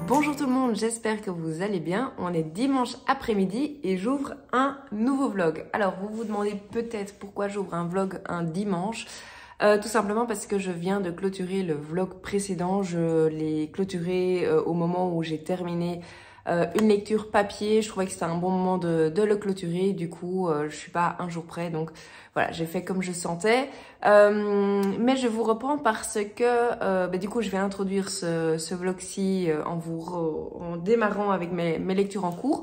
Bonjour tout le monde, j'espère que vous allez bien. On est dimanche après-midi et j'ouvre un nouveau vlog. Alors vous vous demandez peut-être pourquoi j'ouvre un vlog un dimanche. Tout simplement parce que je viens de clôturer le vlog précédent. Je l'ai clôturé au moment où j'ai terminé une lecture papier. Je trouvais que c'était un bon moment de le clôturer. Du coup, je suis pas un jour près. Donc voilà, j'ai fait comme je sentais. Mais je vous reprends parce que du coup, je vais introduire ce vlog-ci en démarrant avec mes lectures en cours.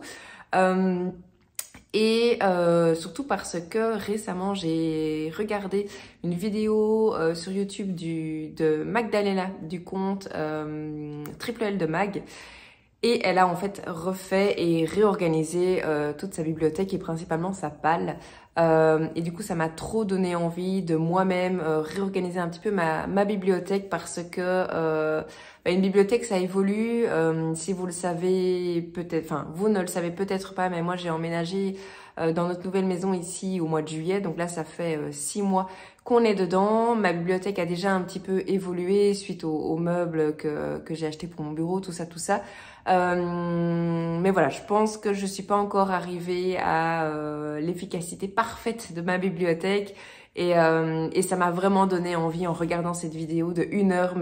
Surtout parce que récemment j'ai regardé une vidéo sur YouTube de Magdalena du compte Triple L de Mag, et elle a en fait refait et réorganisé toute sa bibliothèque et principalement sa palle. Et du coup ça m'a trop donné envie de moi-même réorganiser un petit peu ma bibliothèque parce que une bibliothèque ça évolue. Si vous le savez peut-être, enfin vous ne le savez peut-être pas, mais moi j'ai emménagé dans notre nouvelle maison ici au mois de juillet. Donc là ça fait 6 mois qu'on est dedans. Ma bibliothèque a déjà un petit peu évolué suite aux meubles que j'ai acheté pour mon bureau, tout ça. Mais voilà, je pense que je suis pas encore arrivée à l'efficacité parfaite de ma bibliothèque. Et ça m'a vraiment donné envie en regardant cette vidéo de 1 heure.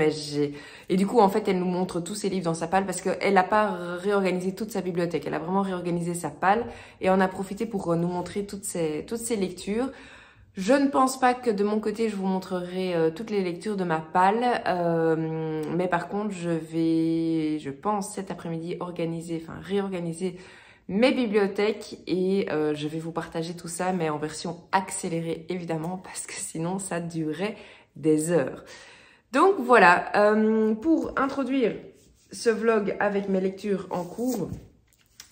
Et du coup, en fait, elle nous montre tous ses livres dans sa palle parce qu'elle n'a pas réorganisé toute sa bibliothèque. Elle a vraiment réorganisé sa palle et en a profité pour nous montrer toutes ses lectures. Je ne pense pas que de mon côté, je vous montrerai toutes les lectures de ma palle. Mais par contre, je pense cet après-midi réorganiser mes bibliothèques et je vais vous partager tout ça, mais en version accélérée évidemment, parce que sinon ça durerait des heures. Donc voilà, pour introduire ce vlog avec mes lectures en cours,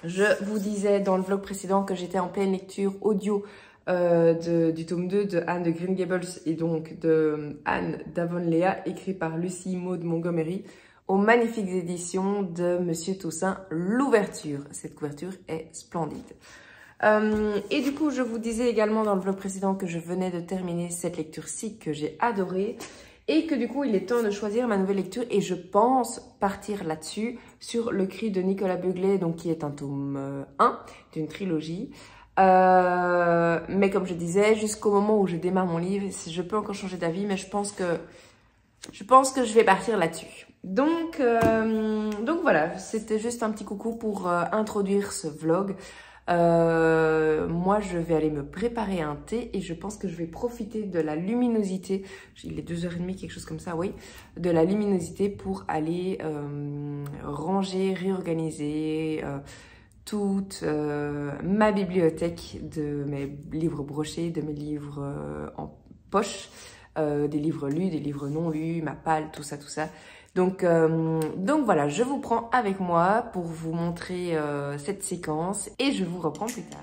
je vous disais dans le vlog précédent que j'étais en pleine lecture audio du tome 2 de Anne de Green Gables et donc de Anne d'Avonlea, écrit par Lucy Maud Montgomery, aux magnifiques éditions de Monsieur Toussaint, l'ouverture. Cette couverture est splendide. Et du coup, je vous disais également dans le vlog précédent que je venais de terminer cette lecture-ci que j'ai adorée et que du coup, il est temps de choisir ma nouvelle lecture et je pense partir là-dessus sur Le Cri de Nicolas Beuglet, donc qui est un tome 1 d'une trilogie. Mais comme je disais, jusqu'au moment où je démarre mon livre, je peux encore changer d'avis, mais je pense que je vais partir là-dessus. Donc voilà, c'était juste un petit coucou pour introduire ce vlog. Moi, je vais aller me préparer un thé et je pense que je vais profiter de la luminosité. Il est 2h30, quelque chose comme ça, oui. De la luminosité pour aller ranger, réorganiser toute ma bibliothèque de mes livres brochés, de mes livres en poche. Des livres lus, des livres non lus, ma palle, tout ça. Donc voilà, je vous prends avec moi pour vous montrer cette séquence et je vous reprends plus tard.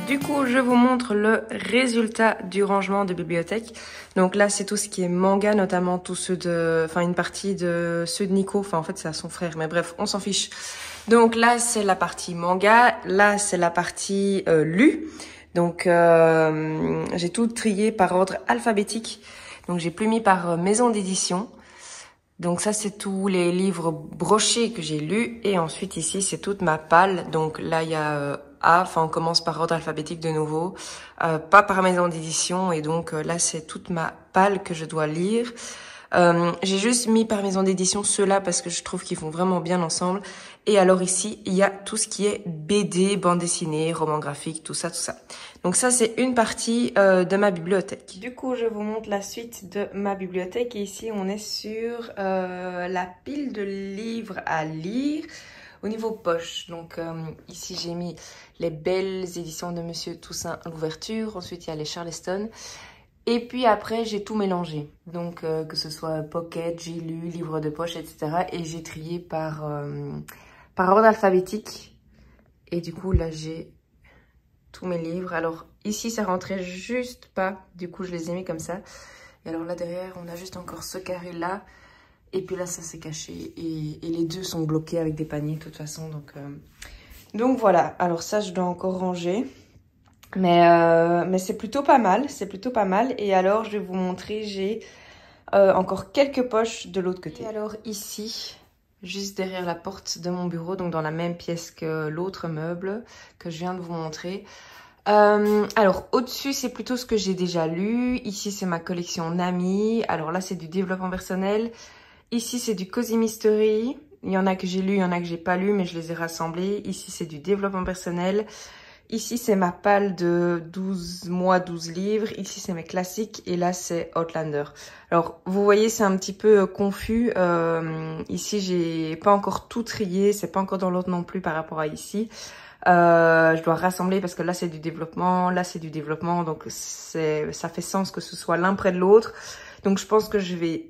Du coup, je vous montre le résultat du rangement de bibliothèque. Donc là, c'est tout ce qui est manga, notamment tous ceux une partie de ceux de Nico. Enfin, en fait, c'est à son frère, mais bref, on s'en fiche. Donc là, c'est la partie manga. Là, c'est la partie lu. Donc, j'ai tout trié par ordre alphabétique. Donc, j'ai plus mis par maison d'édition. Donc ça, c'est tous les livres brochés que j'ai lus. Et ensuite, ici, c'est toute ma palle. Donc là, il y a on commence par ordre alphabétique de nouveau. Pas par maison d'édition. Et donc là, c'est toute ma palle que je dois lire. J'ai juste mis par maison d'édition ceux-là parce que je trouve qu'ils vont vraiment bien ensemble. Et alors ici, il y a tout ce qui est BD, bande dessinée, roman graphique, tout ça. Donc ça, c'est une partie de ma bibliothèque. Du coup, je vous montre la suite de ma bibliothèque. Et ici, on est sur la pile de livres à lire. Au niveau poche, donc ici j'ai mis les belles éditions de Monsieur Toussaint l'ouverture. Ensuite il y a les Charleston. Et puis après j'ai tout mélangé. Donc que ce soit pocket, j'ai lu, livre de poche, etc. Et j'ai trié par ordre alphabétique. Et du coup là j'ai tous mes livres. Alors ici ça rentrait juste pas. Du coup je les ai mis comme ça. Et alors là derrière on a juste encore ce carré là. Et puis là, ça s'est caché et les deux sont bloqués avec des paniers de toute façon. Donc voilà, alors ça, je dois encore ranger. Mais c'est plutôt pas mal, c'est plutôt pas mal. Et alors, je vais vous montrer, j'ai encore quelques poches de l'autre côté. Et alors ici, juste derrière la porte de mon bureau, donc dans la même pièce que l'autre meuble que je viens de vous montrer. Alors au-dessus c'est plutôt ce que j'ai déjà lu. Ici c'est ma collection Nami. Alors là c'est du développement personnel. Ici, c'est du Cozy Mystery. Il y en a que j'ai lu, il y en a que j'ai pas lu, mais je les ai rassemblés. Ici, c'est du développement personnel. Ici, c'est ma palle de 12 mois, 12 livres. Ici, c'est mes classiques. Et là, c'est Outlander. Alors, vous voyez, c'est un petit peu confus. Ici, j'ai pas encore tout trié. C'est pas encore dans l'ordre non plus par rapport à ici. Je dois rassembler parce que là, c'est du développement. Là, c'est du développement. Donc, ça fait sens que ce soit l'un près de l'autre. Donc, je pense que je vais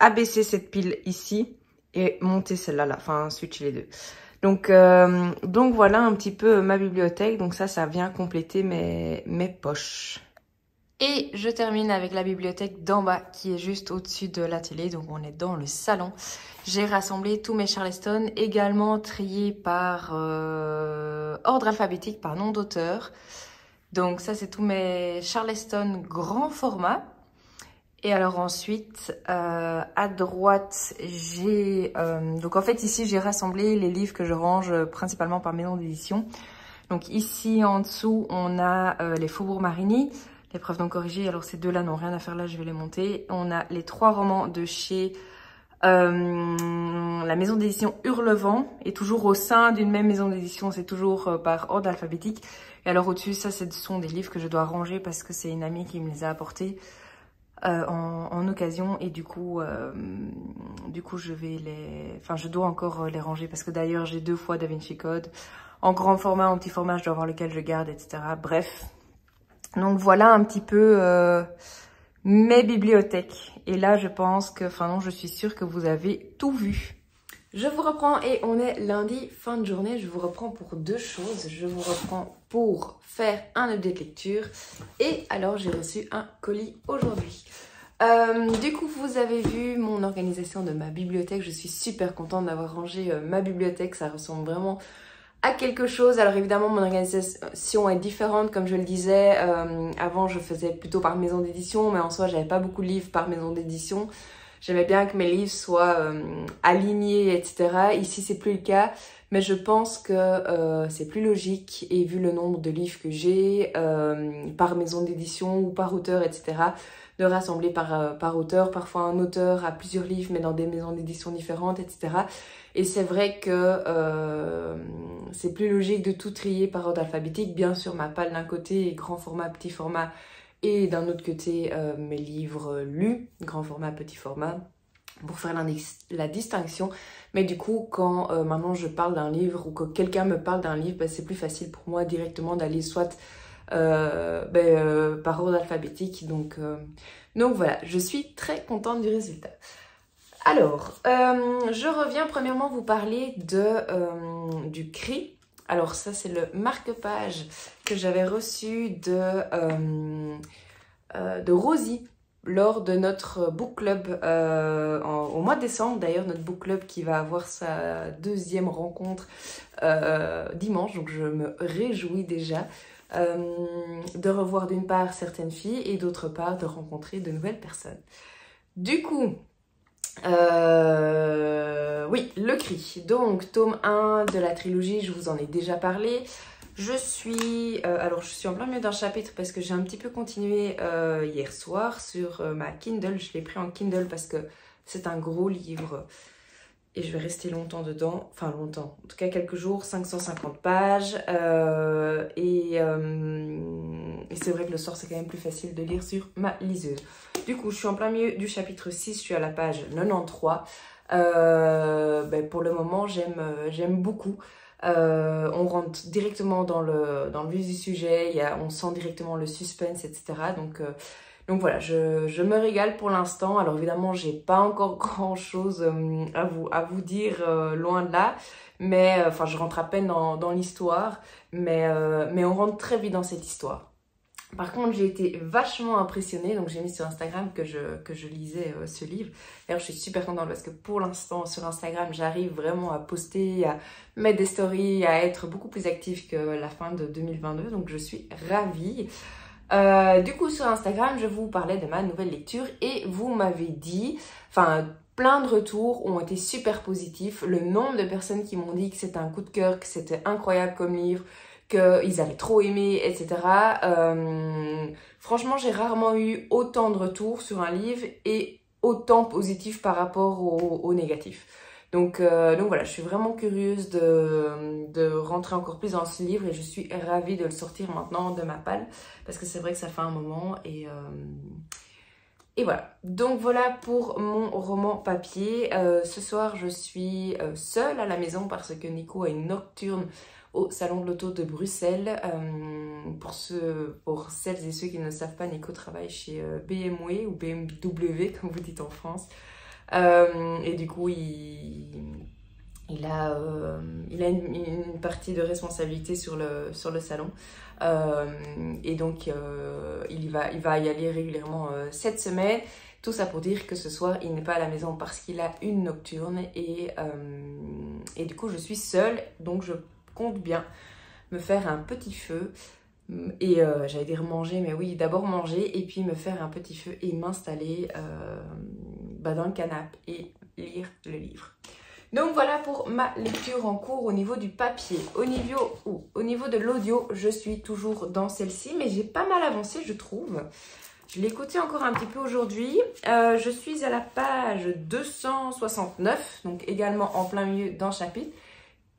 abaisser cette pile ici et monter celle-là, là, enfin switcher les deux. Donc voilà un petit peu ma bibliothèque. Donc ça vient compléter mes poches. Et je termine avec la bibliothèque d'en bas qui est juste au-dessus de la télé. Donc on est dans le salon. J'ai rassemblé tous mes Charleston, également triés par ordre alphabétique, par nom d'auteur. Donc ça c'est tous mes Charleston grand format. Et alors ensuite, à droite, j'ai... donc en fait, ici, j'ai rassemblé les livres que je range principalement par maison d'édition. Donc ici, en dessous, on a les Faubourg Marigny, l'épreuve non corrigée. Alors ces deux-là n'ont rien à faire là, je vais les monter. On a les 3 romans de chez la maison d'édition Hurlevent. Et toujours au sein d'une même maison d'édition, c'est toujours par ordre alphabétique. Et alors au-dessus, ça, ce sont des livres que je dois ranger parce que c'est une amie qui me les a apportés. En occasion et du coup je vais je dois encore les ranger parce que d'ailleurs j'ai 2 fois Da Vinci Code en grand format, en petit format, je dois voir lequel je garde, etc. Bref, donc voilà un petit peu mes bibliothèques. Et là je pense que, je suis sûre que vous avez tout vu. Je vous reprends et on est lundi, fin de journée. Je vous reprends pour 2 choses. Je vous reprends pour faire un update lecture. Et alors, j'ai reçu un colis aujourd'hui. Du coup, vous avez vu mon organisation de ma bibliothèque. Je suis super contente d'avoir rangé ma bibliothèque. Ça ressemble vraiment à quelque chose. Alors évidemment, mon organisation est différente. Comme je le disais, avant, je faisais plutôt par maison d'édition. Mais en soi, j'avais pas beaucoup de livres par maison d'édition. J'aimais bien que mes livres soient alignés, etc. Ici, c'est plus le cas, mais je pense que c'est plus logique. Et vu le nombre de livres que j'ai, par maison d'édition ou par auteur, etc., de rassembler par auteur. Parfois, un auteur a plusieurs livres, mais dans des maisons d'édition différentes, etc. Et c'est vrai que c'est plus logique de tout trier par ordre alphabétique. Bien sûr, ma palle d'un côté, grand format, petit format. Et d'un autre côté, mes livres lus, grand format, petit format, pour faire la distinction. Mais du coup, quand maintenant je parle d'un livre ou que quelqu'un me parle d'un livre, c'est plus facile pour moi directement d'aller soit par ordre alphabétique. Donc voilà, je suis très contente du résultat. Alors, je reviens premièrement vous parler du CRI. Alors ça, c'est le marque-page que j'avais reçu de Rosie lors de notre book club au mois de décembre. D'ailleurs, notre book club qui va avoir sa 2e rencontre dimanche. Donc, je me réjouis déjà de revoir d'une part certaines filles et d'autre part de rencontrer de nouvelles personnes. Du coup... oui, le CRI. Donc, tome 1 de la trilogie, je vous en ai déjà parlé. Je suis en plein milieu d'un chapitre parce que j'ai un petit peu continué hier soir sur ma Kindle. Je l'ai pris en Kindle parce que c'est un gros livre et je vais rester longtemps dedans. Enfin, longtemps. En tout cas, quelques jours, 550 pages. Et c'est vrai que le soir, c'est quand même plus facile de lire sur ma liseuse. Du coup, je suis en plein milieu du chapitre 6. Je suis à la page 93. Pour le moment, j'aime beaucoup. On rentre directement dans le vif du sujet, on sent directement le suspense, etc. Donc voilà, je me régale pour l'instant. Alors évidemment, j'ai pas encore grand chose à vous dire, loin de là. Mais enfin, je rentre à peine dans l'histoire, mais on rentre très vite dans cette histoire. Par contre, j'ai été vachement impressionnée, donc j'ai mis sur Instagram que je lisais ce livre. D'ailleurs, je suis super contente parce que pour l'instant, sur Instagram, j'arrive vraiment à poster, à mettre des stories, à être beaucoup plus active que la fin de 2022, donc je suis ravie. Du coup, sur Instagram, je vous parlais de ma nouvelle lecture et vous m'avez dit, enfin, plein de retours ont été super positifs. Le nombre de personnes qui m'ont dit que c'était un coup de cœur, que c'était incroyable comme livre, qu'ils avaient trop aimé, etc. Franchement, j'ai rarement eu autant de retours sur un livre et autant positif par rapport au négatif. Donc voilà, je suis vraiment curieuse de rentrer encore plus dans ce livre et je suis ravie de le sortir maintenant de ma palle parce que c'est vrai que ça fait un moment et voilà. Donc voilà pour mon roman papier. Ce soir, je suis seule à la maison parce que Nico a une nocturne au Salon de l'Auto de Bruxelles. Pour celles et ceux qui ne le savent pas, Nico travaille chez BMW ou BMW comme vous dites en France. Et du coup, il a une partie de responsabilité sur le salon. Et donc, il va y aller régulièrement cette semaine. Tout ça pour dire que ce soir, il n'est pas à la maison parce qu'il a une nocturne. Et du coup, je suis seule. Donc, je compte bien me faire un petit feu. Et j'allais dire manger, mais oui, d'abord manger et puis me faire un petit feu et m'installer dans le canapé et lire le livre. Donc voilà pour ma lecture en cours au niveau du papier. Au niveau de l'audio, je suis toujours dans celle-ci, mais j'ai pas mal avancé, je trouve. Je l'ai écouté encore un petit peu aujourd'hui. Je suis à la page 269, donc également en plein milieu d'un chapitre.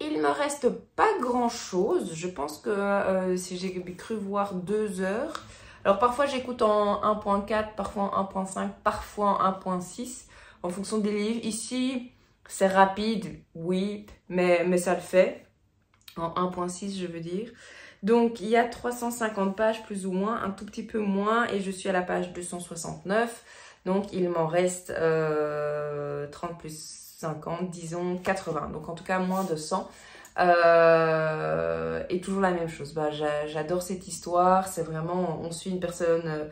Il me reste pas grand chose. Je pense que si j'ai cru voir 2 heures. Alors parfois j'écoute en 1.4, parfois en 1.5, parfois en 1.6 en fonction des livres. Ici c'est rapide, oui, mais ça le fait. En 1.6 je veux dire. Donc il y a 350 pages plus ou moins, un tout petit peu moins et je suis à la page 269. Donc il m'en reste 30 plus 50, disons 80, donc en tout cas moins de 100. Et toujours la même chose, j'adore cette histoire, c'est vraiment, on suit une personne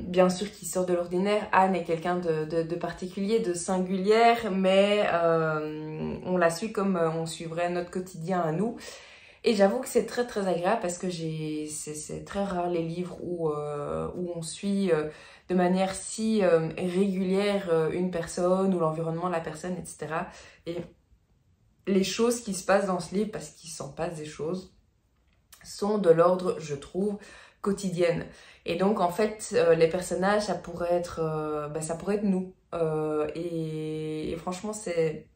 bien sûr qui sort de l'ordinaire. Anne est quelqu'un de particulier, de singulière, mais on la suit comme on suivrait notre quotidien à nous. Et j'avoue que c'est très très agréable parce que c'est très rare les livres où on suit de manière si régulière une personne ou l'environnement de la personne, etc. Et les choses qui se passent dans ce livre, parce qu'il s'en passe des choses, sont de l'ordre, je trouve, quotidienne. Et donc en fait, les personnages, ça pourrait être nous. Et franchement, c'est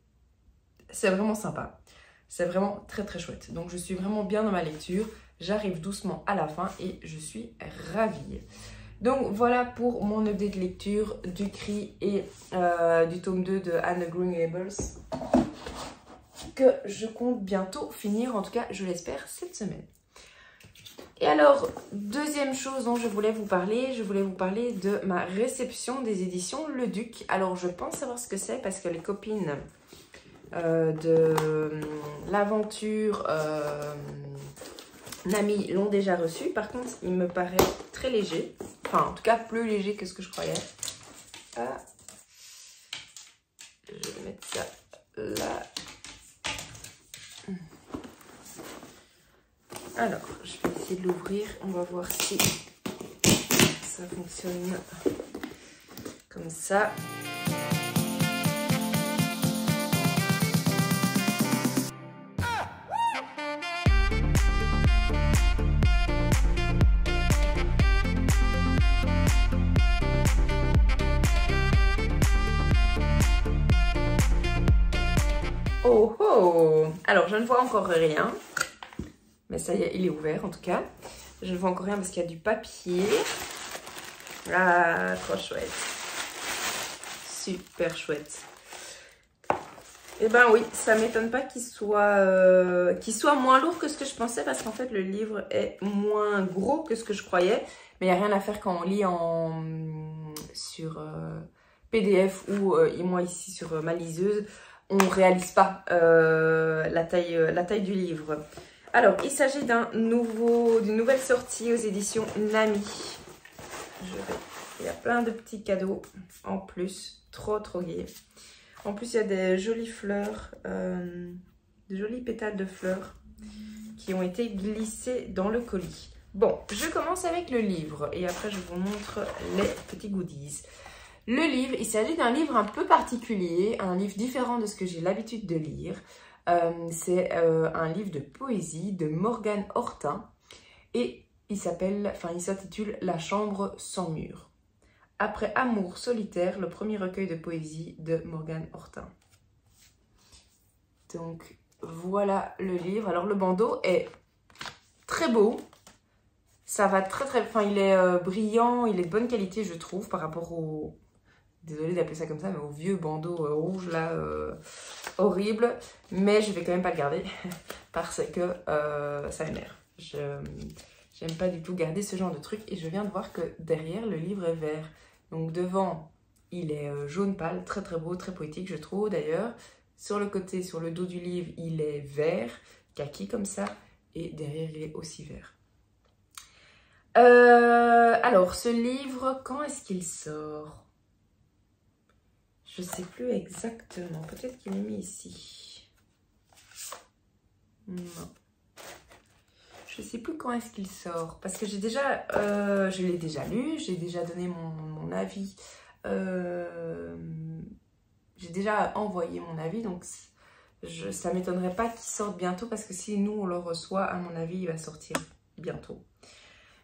vraiment sympa. C'est vraiment très très chouette. Donc je suis vraiment bien dans ma lecture. J'arrive doucement à la fin et je suis ravie. Donc voilà pour mon update de lecture du Cri et du tome 2 de Anne of Green Gables, que je compte bientôt finir, en tout cas je l'espère cette semaine. Et alors, deuxième chose dont je voulais vous parler de ma réception des éditions Le Duc. Alors je pense savoir ce que c'est parce que les copines de l'aventure Nami l'ont déjà reçu. Par contre, il me paraît très léger. Enfin, en tout cas, plus léger que ce que je croyais. Ah. Je vais mettre ça là. Alors, je vais essayer de l'ouvrir. On va voir si ça fonctionne comme ça. Oh oh! Alors, je ne vois encore rien. Mais ça y est, il est ouvert en tout cas. Je ne vois encore rien parce qu'il y a du papier. Ah, trop chouette. Super chouette. Eh ben oui, ça m'étonne pas qu'il soit moins lourd que ce que je pensais parce qu'en fait le livre est moins gros que ce que je croyais. Mais il n'y a rien à faire quand on lit sur PDF ou moi ici sur ma liseuse, on ne réalise pas la taille du livre. Alors, il s'agit d'une nouvelle sortie aux éditions Nami. Il y a plein de petits cadeaux en plus, trop gai. En plus, il y a des jolies fleurs, des jolis pétales de fleurs qui ont été glissés dans le colis. Bon, je commence avec le livre et après je vous montre les petits goodies. Le livre, il s'agit d'un livre un peu particulier, un livre différent de ce que j'ai l'habitude de lire. C'est un livre de poésie de Morgane Hortin et il s'intitule La chambre sans mur. Après Amour solitaire, le premier recueil de poésie de Morgane Hortin. Donc voilà le livre. Alors le bandeau est très beau. Ça va enfin il est brillant, il est de bonne qualité je trouve par rapport au... Désolée d'appeler ça comme ça, mais au vieux bandeau rouge là, horrible. Mais je vais quand même pas le garder parce que ça m'énerve. J'aime pas du tout garder ce genre de truc et je viens de voir que derrière le livre est vert. Donc devant, il est jaune pâle, très beau, très poétique je trouve d'ailleurs. Sur le côté, sur le dos du livre, il est vert, kaki comme ça. Et derrière, il est aussi vert. Alors, ce livre, quand est-ce qu'il sort? Je sais plus exactement. Peut-être qu'il est mis ici. Non. Je sais plus quand est-ce qu'il sort. Parce que je l'ai déjà lu. J'ai déjà donné mon avis. J'ai déjà envoyé mon avis. Donc, ça ne m'étonnerait pas qu'il sorte bientôt. Parce que si nous, on le reçoit, à mon avis, il va sortir bientôt.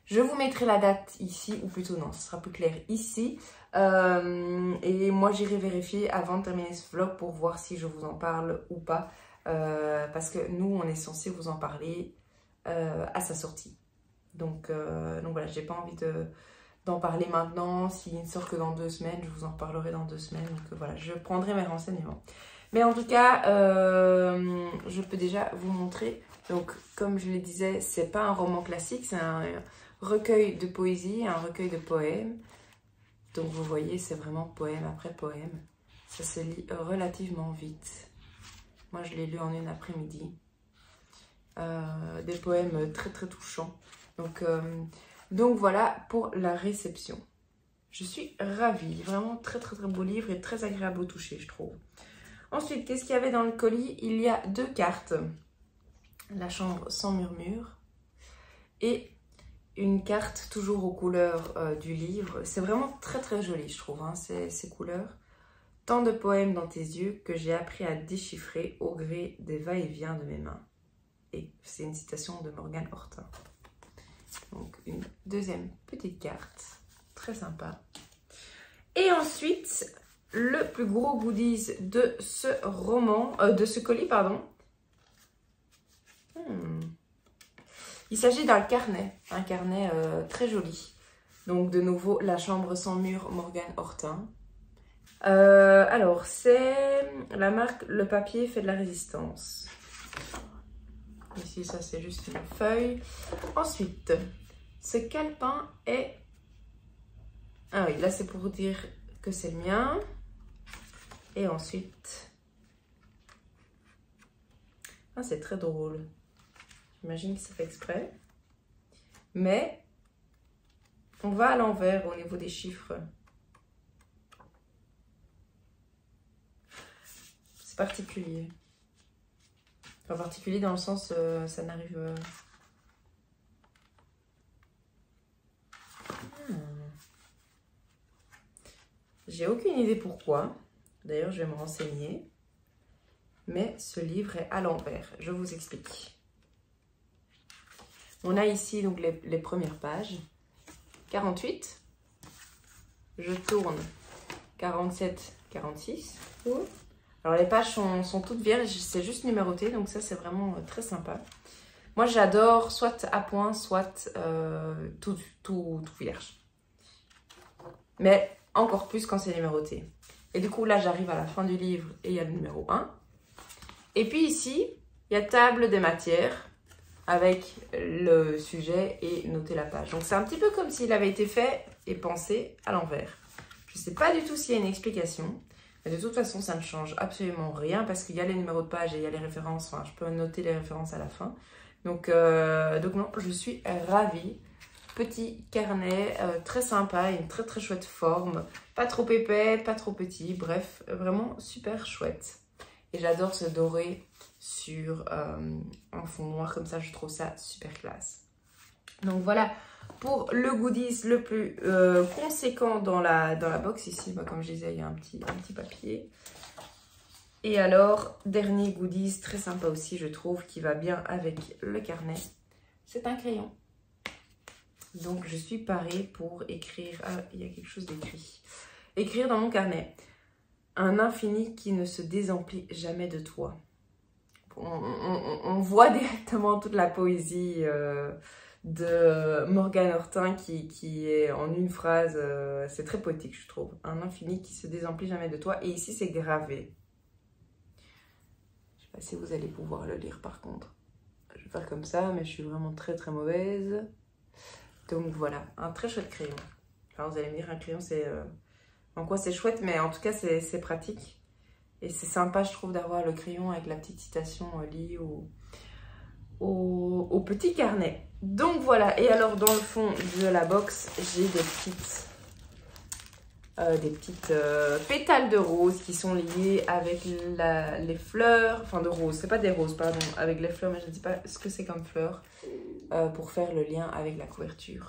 Je vous mettrai la date ici, ou plutôt non, ce sera plus clair ici. Et moi, j'irai vérifier avant de terminer ce vlog pour voir si je vous en parle ou pas. Parce que nous, on est censé vous en parler à sa sortie. Donc voilà, j'ai pas envie d'en parler maintenant. S'il ne sort que dans 2 semaines, je vous en parlerai dans 2 semaines. Donc voilà, je prendrai mes renseignements. Mais en tout cas, je peux déjà vous montrer. Donc, comme je le disais, c'est pas un roman classique, c'est un recueil de poésie, un recueil de poèmes. Donc vous voyez, c'est vraiment poème après poème. Ça se lit relativement vite. Moi, je l'ai lu en une après-midi. Des poèmes très touchants. Donc voilà pour la réception. Je suis ravie. Vraiment très beau livre et très agréable au toucher, je trouve. Ensuite, qu'est-ce qu'il y avait dans le colis? Il y a 2 cartes. La chambre sans murmure et une carte toujours aux couleurs du livre. C'est vraiment très joli, je trouve, hein, ces couleurs. Tant de poèmes dans tes yeux que j'ai appris à déchiffrer au gré des va-et-vient de mes mains. Et c'est une citation de Morgane Hortin. Donc une deuxième petite carte, très sympa. Et ensuite, le plus gros goodies de ce roman, de ce colis, pardon. Il s'agit d'un carnet, un carnet très joli. Donc de nouveau, La chambre sans mur, Morgane Hortin. Alors, c'est la marque Le papier fait de la résistance. Ici, ça c'est juste une feuille. Ensuite, ce calepin est... Ah oui, là c'est pour dire que c'est le mien. Et ensuite... Ah, c'est très drôle. J'imagine que c'est fait exprès. Mais on va à l'envers au niveau des chiffres. C'est particulier. Enfin, particulier dans le sens, ça n'arrive... J'ai aucune idée pourquoi. D'ailleurs, je vais me renseigner. Mais ce livre est à l'envers. Je vous explique. On a ici donc les premières pages. 48. Je tourne 47, 46. Alors les pages sont toutes vierges, c'est juste numéroté, donc ça c'est vraiment très sympa. Moi j'adore soit à point, soit tout vierge. Mais encore plus quand c'est numéroté. Et du coup là j'arrive à la fin du livre et il y a le numéro 1. Et puis ici, il y a table des matières avec le sujet et noter la page. Donc c'est un petit peu comme s'il avait été fait et pensé à l'envers. Je ne sais pas du tout s'il y a une explication, mais de toute façon ça ne change absolument rien parce qu'il y a les numéros de page et il y a les références. Enfin, je peux noter les références à la fin. Donc non, je suis ravie. Petit carnet très sympa, une très très chouette forme. Pas trop épais, pas trop petit, bref, vraiment super chouette. Et j'adore ce doré sur un fond noir comme ça, je trouve ça super classe. Donc voilà pour le goodies le plus conséquent dans la box. Ici, bah, comme je disais, il y a un petit papier. Et alors, dernier goodies très sympa aussi, je trouve, qui va bien avec le carnet. C'est un crayon. Donc je suis parée pour écrire. Ah, il y a quelque chose d'écrit. Écrire dans mon carnet. Un infini qui ne se désemplit jamais de toi. On voit directement toute la poésie de Morgane Hortin qui est en une phrase. C'est très poétique, je trouve. Un infini qui se désemplit jamais de toi. Et ici, c'est gravé. Je ne sais pas si vous allez pouvoir le lire par contre. Je vais faire comme ça, mais je suis vraiment très très mauvaise. Donc voilà, un très chouette crayon. Enfin, vous allez me dire, un crayon, c'est... En quoi c'est chouette, mais en tout cas, c'est pratique. Et c'est sympa, je trouve, d'avoir le crayon avec la petite citation liée au petit carnet. Donc voilà, et alors dans le fond de la box, j'ai des petites pétales de rose qui sont liées avec les fleurs, enfin de rose, c'est pas des roses, pardon, avec les fleurs, mais je ne sais pas ce que c'est comme fleurs, pour faire le lien avec la couverture.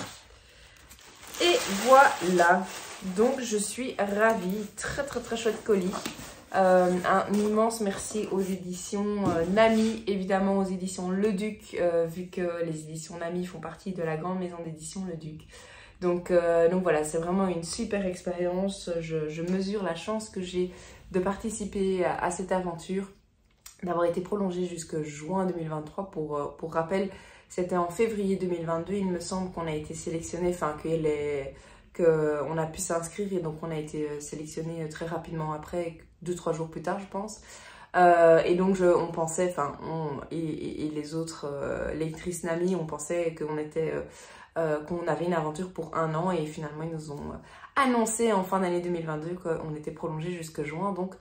Et voilà, donc je suis ravie, très très très chouette colis. Un immense merci aux éditions Nami, évidemment aux éditions Le Duc, vu que les éditions Nami font partie de la grande maison d'édition Le Duc. Donc voilà, c'est vraiment une super expérience. Je mesure la chance que j'ai de participer à cette aventure, d'avoir été prolongée jusqu'à juin 2023. Pour rappel, c'était en février 2022, il me semble qu'on a été sélectionné, enfin qu'on a pu s'inscrire et donc on a été sélectionné très rapidement après, 2-3 jours plus tard je pense. Et donc on pensait, enfin et les autres lectrices Nami, on pensait qu'on avait une aventure pour 1 an et finalement ils nous ont annoncé en fin d'année 2022 qu'on était prolongé jusqu'à juin. Donc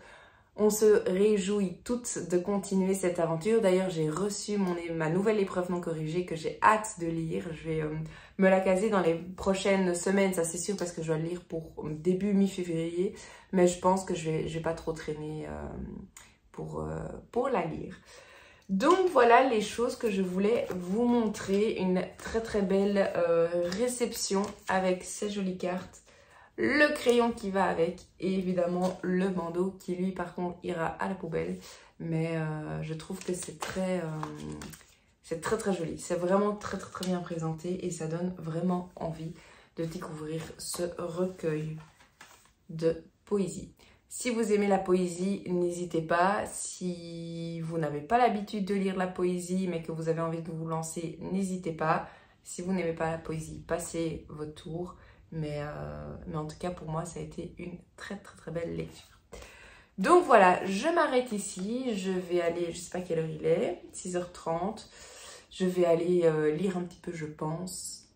on se réjouit toutes de continuer cette aventure. D'ailleurs, j'ai reçu ma nouvelle épreuve non corrigée que j'ai hâte de lire. Je vais me la caser dans les prochaines semaines, ça c'est sûr, parce que je dois le lire pour début mi-février. Mais je pense que je vais pas trop traîner pour la lire. Donc voilà les choses que je voulais vous montrer. Une très très belle réception avec ces jolies cartes. Le crayon qui va avec et évidemment le bandeau qui lui par contre ira à la poubelle, mais je trouve que c'est très très joli, c'est vraiment très bien présenté et ça donne vraiment envie de découvrir ce recueil de poésie. Si vous aimez la poésie, n'hésitez pas. Si vous n'avez pas l'habitude de lire la poésie mais que vous avez envie de vous lancer, n'hésitez pas. Si vous n'aimez pas la poésie, passez votre tour. Mais en tout cas, pour moi, ça a été une très belle lecture. Donc voilà, je m'arrête ici. Je vais aller, je sais pas quelle heure il est, 6h30. Je vais aller lire un petit peu, je pense.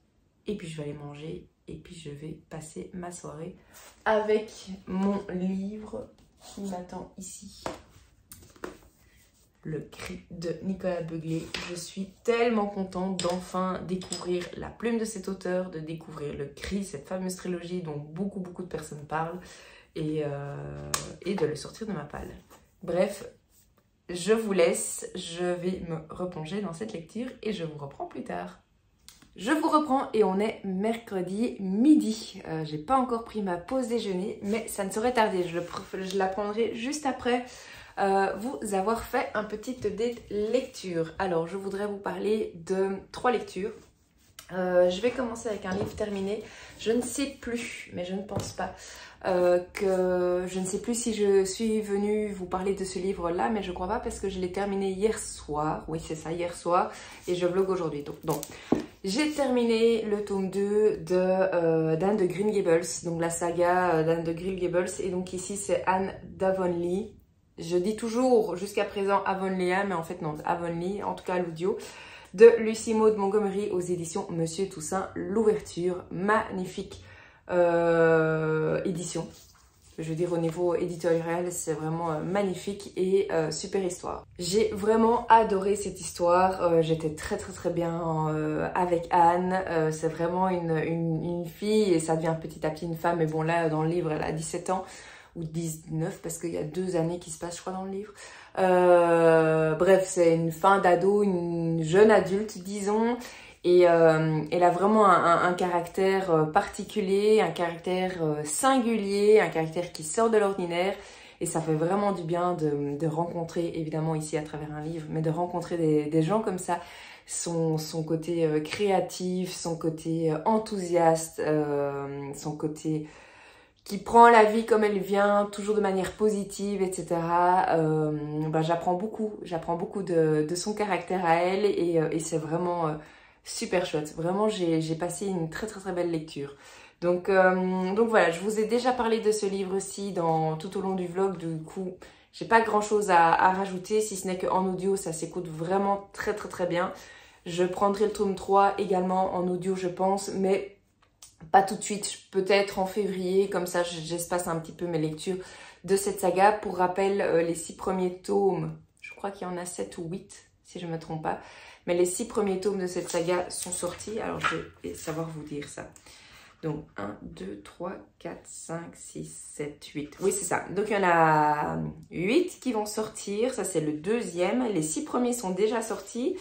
Et puis, je vais aller manger. Et puis, je vais passer ma soirée avec mon livre qui m'attend ici. Le Cri de Nicolas Beuglet. Je suis tellement contente d'enfin découvrir la plume de cet auteur, de découvrir Le Cri, cette fameuse trilogie dont beaucoup de personnes parlent, et de le sortir de ma palle. Bref, je vous laisse, je vais me replonger dans cette lecture et je vous reprends plus tard. Je vous reprends et on est mercredi midi. J'ai pas encore pris ma pause déjeuner, mais ça ne saurait tarder. Je la prendrai juste après vous avoir fait un petit update lecture. Alors, je voudrais vous parler de 3 lectures. Je vais commencer avec un livre terminé. Je ne sais plus, mais je ne pense pas je ne sais plus si je suis venue vous parler de ce livre-là, mais je crois pas parce que je l'ai terminé hier soir. Oui, c'est ça, hier soir, et je vlog aujourd'hui. Donc j'ai terminé le tome 2 d'Anne de Green Gables, donc la saga d'Anne de Green Gables, et donc ici c'est Anne d'Avonlea. je dis toujours jusqu'à présent Avonlea, mais en fait non, Avonlea, en tout cas l'audio, de Lucie Maud Montgomery aux éditions Monsieur Toussaint Louverture. Magnifique édition. Je veux dire, au niveau éditorial, c'est vraiment magnifique et super histoire. J'ai vraiment adoré cette histoire. J'étais très bien avec Anne. C'est vraiment une fille et ça devient petit à petit une femme. Mais bon, là, dans le livre, elle a 17 ans ou 19 parce qu'il y a 2 années qui se passent, je crois, dans le livre. Bref, c'est une fin d'ado, une jeune adulte, disons. Et elle a vraiment un caractère particulier, un caractère singulier, un caractère qui sort de l'ordinaire. Et ça fait vraiment du bien de rencontrer, évidemment ici à travers un livre, mais de rencontrer des gens comme ça. Son côté créatif, son côté enthousiaste, son côté qui prend la vie comme elle vient, toujours de manière positive, etc. J'apprends beaucoup de son caractère à elle et c'est vraiment super chouette. Vraiment, j'ai passé une très belle lecture. Donc voilà, je vous ai déjà parlé de ce livre-ci tout au long du vlog, du coup, j'ai pas grand-chose à rajouter, si ce n'est qu'en audio, ça s'écoute vraiment très bien. Je prendrai le tome 3 également en audio, je pense, mais pas tout de suite, peut-être en février, comme ça j'espace un petit peu mes lectures de cette saga. Pour rappel, les 6 premiers tomes, je crois qu'il y en a 7 ou 8, si je ne me trompe pas, mais les 6 premiers tomes de cette saga sont sortis, alors je vais savoir vous dire ça. Donc 1, 2, 3, 4, 5, 6, 7, 8. Oui, c'est ça. Donc il y en a 8 qui vont sortir, ça c'est le 2e. Les 6 premiers sont déjà sortis.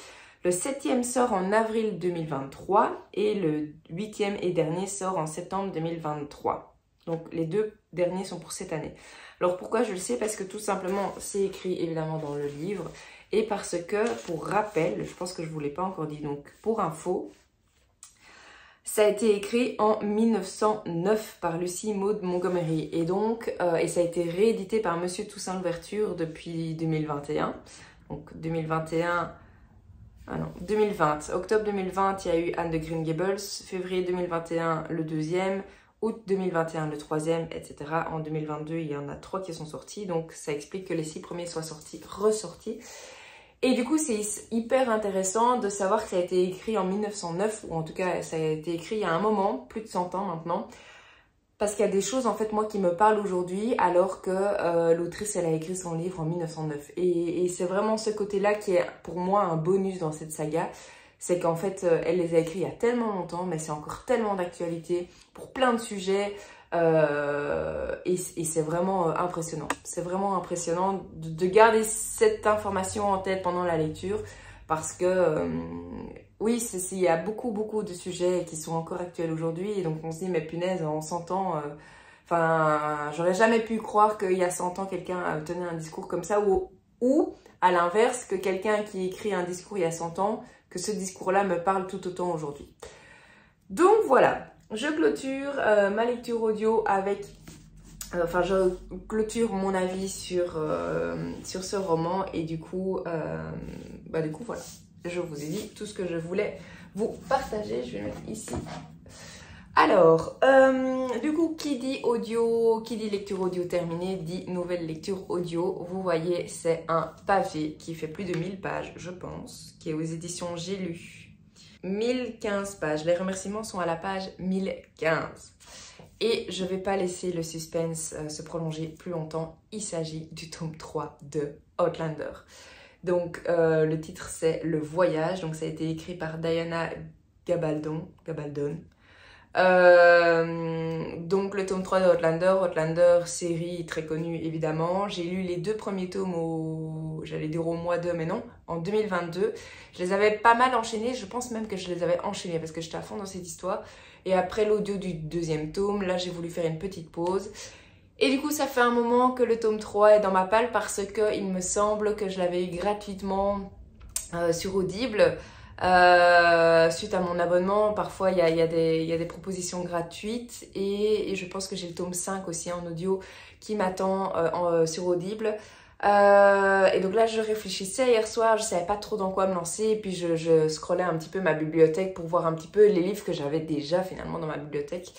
Le 7e sort en avril 2023 et le 8e et dernier sort en septembre 2023. Donc les 2 derniers sont pour cette année. Alors pourquoi je le sais? Parce que tout simplement c'est écrit évidemment dans le livre et parce que, pour rappel, je pense que je ne vous l'ai pas encore dit, donc pour info, ça a été écrit en 1909 par Lucie Maud Montgomery et donc et ça a été réédité par Monsieur Toussaint Louverture depuis 2021. Donc 2021... Ah non, 2020. Octobre 2020, il y a eu Anne de Green Gables. Février 2021, le 2e. Août 2021, le 3e, etc. En 2022, il y en a 3 qui sont sortis. Donc, ça explique que les 6 premiers soient ressortis. Et du coup, c'est hyper intéressant de savoir que ça a été écrit en 1909. Ou en tout cas, ça a été écrit il y a un moment, plus de 100 ans maintenant. Parce qu'il y a des choses, en fait, moi, qui me parlent aujourd'hui, alors que l'autrice, elle a écrit son livre en 1909. Et c'est vraiment ce côté-là qui est, pour moi, un bonus dans cette saga. C'est qu'en fait, elle les a écrits il y a tellement longtemps, mais c'est encore tellement d'actualité pour plein de sujets. Et c'est vraiment impressionnant. C'est vraiment impressionnant de garder cette information en tête pendant la lecture. Parce que... oui, il y a beaucoup de sujets qui sont encore actuels aujourd'hui et donc on se dit, mais punaise, en 100 ans, j'aurais jamais pu croire qu'il y a 100 ans, quelqu'un tenait un discours comme ça ou à l'inverse, que quelqu'un qui écrit un discours il y a 100 ans, que ce discours-là me parle tout autant aujourd'hui. Donc voilà, je clôture ma lecture audio avec... je clôture mon avis sur ce roman et du coup voilà. Je vous ai dit tout ce que je voulais vous partager. Je vais mettre ici. Alors, du coup, qui dit audio, qui dit lecture audio terminée, dit nouvelle lecture audio. Vous voyez, c'est un pavé qui fait plus de 1000 pages, je pense, qui est aux éditions J'ai lu. 1015 pages. Les remerciements sont à la page 1015. Et je ne vais pas laisser le suspense se prolonger plus longtemps. Il s'agit du tome 3 de Outlander. Donc le titre c'est Le Voyage, donc ça a été écrit par Diana Gabaldon. Donc le tome 3 de Outlander, série très connue évidemment. J'ai lu les 2 premiers tomes j'allais dire au mois de, mais non, en 2022. Je les avais pas mal enchaînés, je pense même que je les avais enchaînés parce que j'étais à fond dans cette histoire. Et après l'audio du 2e tome, là j'ai voulu faire une petite pause. Et du coup, ça fait un moment que le tome 3 est dans ma palle parce que il me semble que je l'avais eu gratuitement sur Audible. Suite à mon abonnement, parfois il y a des propositions gratuites et je pense que j'ai le tome 5 aussi en audio qui m'attend sur Audible. Et donc là, je réfléchissais hier soir, je savais pas trop dans quoi me lancer et puis je scrollais un petit peu ma bibliothèque pour voir un petit peu les livres que j'avais déjà finalement dans ma bibliothèque.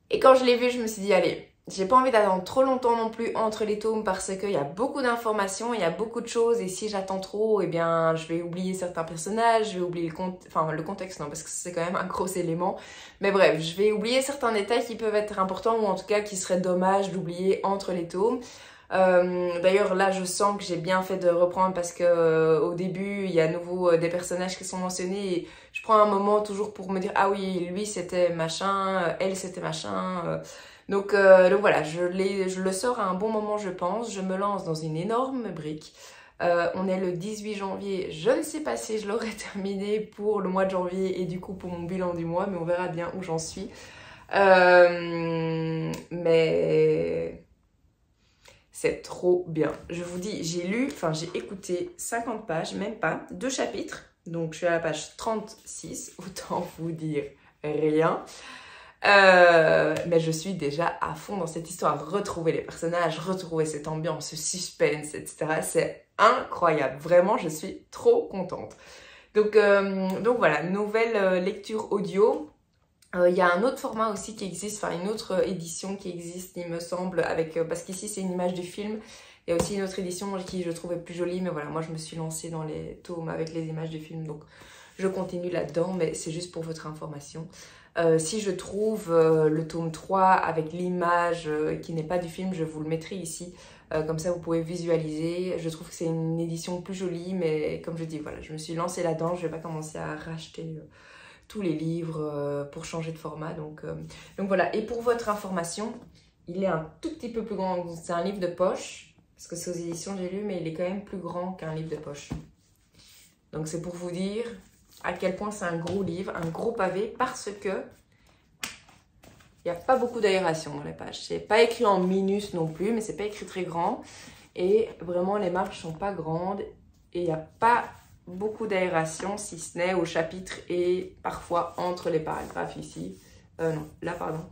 Et quand je l'ai vu, je me suis dit, allez... j'ai pas envie d'attendre trop longtemps non plus entre les tomes parce qu'il y a beaucoup d'informations, il y a beaucoup de choses et si j'attends trop, eh bien je vais oublier certains personnages, je vais oublier le contexte non parce que c'est quand même un gros élément. Mais bref, je vais oublier certains détails qui peuvent être importants ou en tout cas qui seraient dommage d'oublier entre les tomes. D'ailleurs là je sens que j'ai bien fait de reprendre parce que au début il y a à nouveau des personnages qui sont mentionnés et je prends un moment toujours pour me dire ah oui lui c'était machin, elle c'était machin. Donc voilà, je le sors à un bon moment je pense, je me lance dans une énorme brique. On est le 18 janvier, je ne sais pas si je l'aurai terminé pour le mois de janvier et du coup pour mon bilan du mois, mais on verra bien où j'en suis. Mais c'est trop bien. Je vous dis, j'ai écouté 50 pages, même pas, 2 chapitres. Donc je suis à la page 36, autant vous dire rien. Mais je suis déjà à fond dans cette histoire, retrouver les personnages, retrouver cette ambiance, ce suspense, etc. C'est incroyable, vraiment je suis trop contente. Donc voilà, nouvelle lecture audio. Il y a un autre format aussi qui existe, enfin une autre édition qui existe il me semble, parce qu'ici c'est une image du film. Il y a aussi une autre édition qui je trouvais plus jolie, mais voilà, moi je me suis lancée dans les tomes avec les images du film, donc je continue là-dedans, mais c'est juste pour votre information. Si je trouve le tome 3 avec l'image qui n'est pas du film, je vous le mettrai ici. Comme ça, vous pouvez visualiser. Je trouve que c'est une édition plus jolie, mais comme je dis, voilà, je me suis lancée là-dedans. Je ne vais pas commencer à racheter tous les livres pour changer de format. Donc voilà. Et pour votre information, il est un tout petit peu plus grand. C'est un livre de poche, parce que c'est aux éditions j'ai lu, mais il est quand même plus grand qu'un livre de poche. Donc c'est pour vous dire à quel point c'est un gros livre, un gros pavé, parce que il n'y a pas beaucoup d'aération dans les pages. C'est pas écrit en minus non plus, mais c'est pas écrit très grand. Et vraiment, les marges sont pas grandes. Et il n'y a pas beaucoup d'aération, si ce n'est au chapitre et parfois entre les paragraphes ici. Non, là, pardon.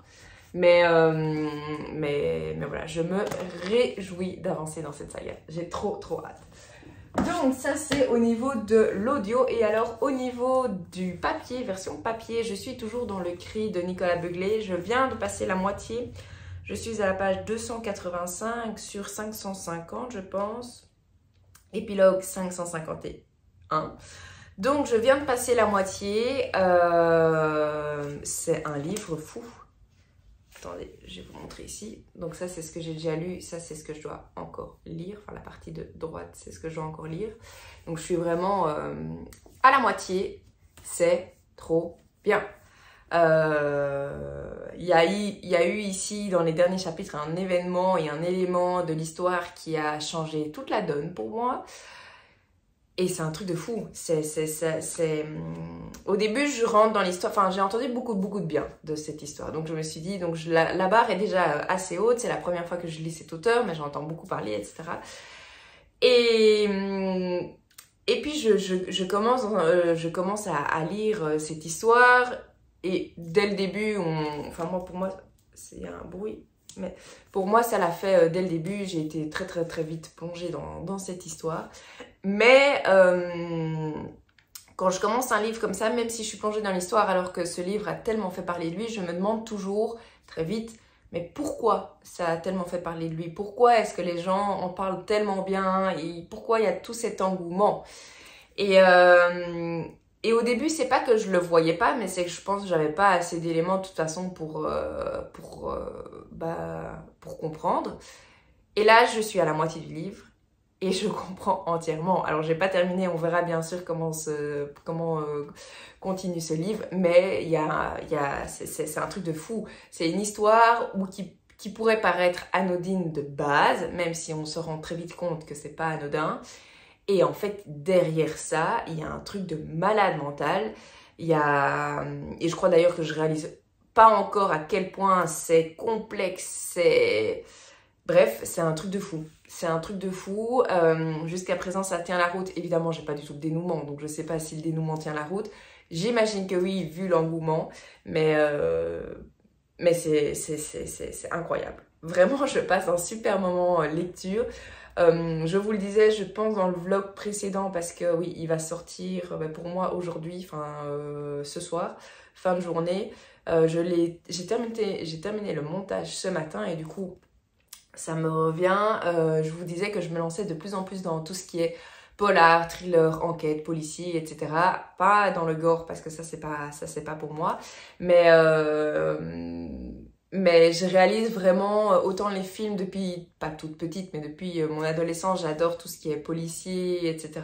Mais voilà, je me réjouis d'avancer dans cette saga. J'ai trop hâte. Donc ça c'est au niveau de l'audio et alors au niveau du papier, version papier, je suis toujours dans le cri de Nicolas Beuglet. Je viens de passer la moitié, je suis à la page 285 sur 550 je pense, épilogue 551. Donc je viens de passer la moitié, c'est un livre fou. Attendez, je vais vous montrer ici. Donc ça, c'est ce que j'ai déjà lu. Ça, c'est ce que je dois encore lire. Enfin, la partie de droite, c'est ce que je dois encore lire. Donc, je suis vraiment à la moitié. C'est trop bien. Il y a eu ici, dans les derniers chapitres, un événement et un élément de l'histoire qui a changé toute la donne pour moi. Et c'est un truc de fou. Au début, je rentre dans l'histoire. Enfin, j'ai entendu beaucoup de bien de cette histoire. Donc, je me suis dit, donc la barre est déjà assez haute. C'est la première fois que je lis cet auteur, mais j'entends beaucoup parler, etc. Et puis, je commence à lire cette histoire. Et dès le début, enfin, pour moi, c'est un bruit. Mais pour moi, ça l'a fait dès le début. J'ai été très vite plongée dans cette histoire. Mais quand je commence un livre comme ça, même si je suis plongée dans l'histoire alors que ce livre a tellement fait parler de lui, je me demande toujours très vite, mais pourquoi ça a tellement fait parler de lui? Pourquoi est-ce que les gens en parlent tellement bien? Et pourquoi il y a tout cet engouement? Et au début, c'est pas que je le voyais pas, mais c'est que je pense que j'avais pas assez d'éléments de toute façon pour comprendre. Et là, je suis à la moitié du livre et je comprends entièrement. Alors, j'ai pas terminé, on verra bien sûr comment continue ce livre, mais c'est un truc de fou. C'est une histoire qui pourrait paraître anodine de base, même si on se rend très vite compte que c'est pas anodin. Et en fait, derrière ça, il y a un truc de malade mental. Et je crois d'ailleurs que je réalise pas encore à quel point c'est complexe, bref, c'est un truc de fou. C'est un truc de fou. Jusqu'à présent, ça tient la route. Évidemment, j'ai pas du tout de dénouement, donc je sais pas si le dénouement tient la route. J'imagine que oui, vu l'engouement, mais c'est incroyable. Vraiment, je passe un super moment lecture. Je vous le disais, je pense dans le vlog précédent, parce que oui, il va sortir pour moi aujourd'hui, enfin ce soir, fin de journée. J'ai terminé le montage ce matin et du coup, ça me revient. Je vous disais que je me lançais de plus en plus dans tout ce qui est polar, thriller, enquête, policier, etc. Pas dans le gore parce que ça c'est pas pour moi. Mais je réalise vraiment autant les films depuis, pas toute petite, mais depuis mon adolescence, j'adore tout ce qui est policier, etc.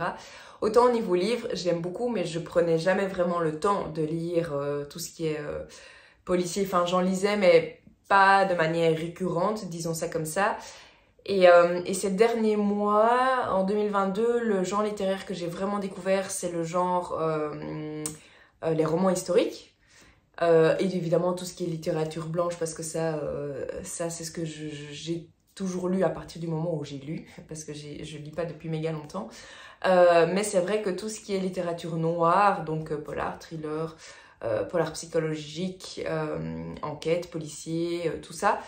Autant au niveau livre, j'aime beaucoup, mais je prenais jamais vraiment le temps de lire tout ce qui est policier. Enfin, j'en lisais, mais pas de manière récurrente, disons ça comme ça. Et ces derniers mois, en 2022, le genre littéraire que j'ai vraiment découvert, c'est le genre les romans historiques. Et évidemment tout ce qui est littérature blanche, parce que ça c'est ce que j'ai toujours lu à partir du moment où j'ai lu, parce que je lis pas depuis méga longtemps. Mais c'est vrai que tout ce qui est littérature noire, donc polar, thriller, polar psychologique, enquête, policier, tout ça,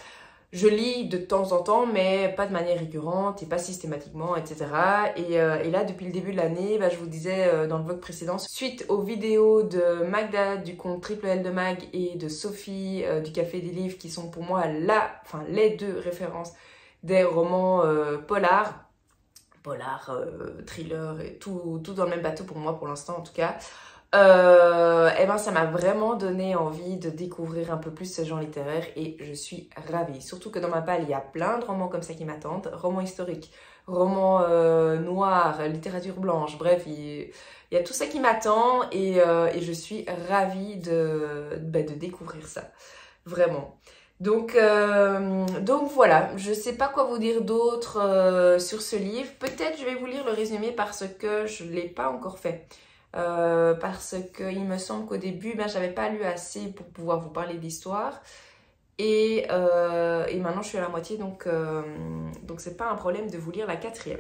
je lis de temps en temps, mais pas de manière récurrente et pas systématiquement, etc. Et là, depuis le début de l'année, je vous disais dans le vlog précédent, suite aux vidéos de Magda du compte Triple L de Mag et de Sophie du Café des Livres, qui sont pour moi les deux références des romans polar, thriller, et tout dans le même bateau pour moi pour l'instant en tout cas. Et ben ça m'a vraiment donné envie de découvrir un peu plus ce genre littéraire et je suis ravie. Surtout que dans ma palle, il y a plein de romans comme ça qui m'attendent. Romans historiques, romans noirs, littérature blanche, bref, il y a tout ça qui m'attend et je suis ravie de découvrir ça. Vraiment. Donc voilà, je sais pas quoi vous dire d'autre sur ce livre. Peut-être je vais vous lire le résumé parce que je l'ai pas encore fait. Parce qu'il me semble qu'au début, j'avais pas lu assez pour pouvoir vous parler d'histoire. Et maintenant, je suis à la moitié, donc c'est pas un problème de vous lire la 4e.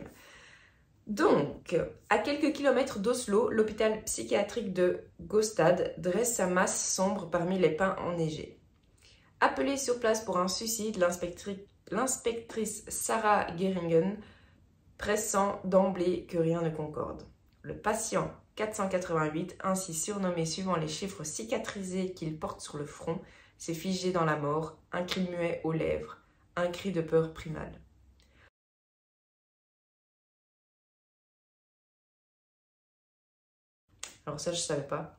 Donc, à quelques kilomètres d'Oslo, l'hôpital psychiatrique de Gåstad dresse sa masse sombre parmi les pins enneigés. Appelée sur place pour un suicide, l'inspectrice Sarah Geringen pressent d'emblée que rien ne concorde. Le patient 488, ainsi surnommé suivant les chiffres cicatrisés qu'il porte sur le front, s'est figé dans la mort, un cri muet aux lèvres, un cri de peur primale. Alors ça, je savais pas.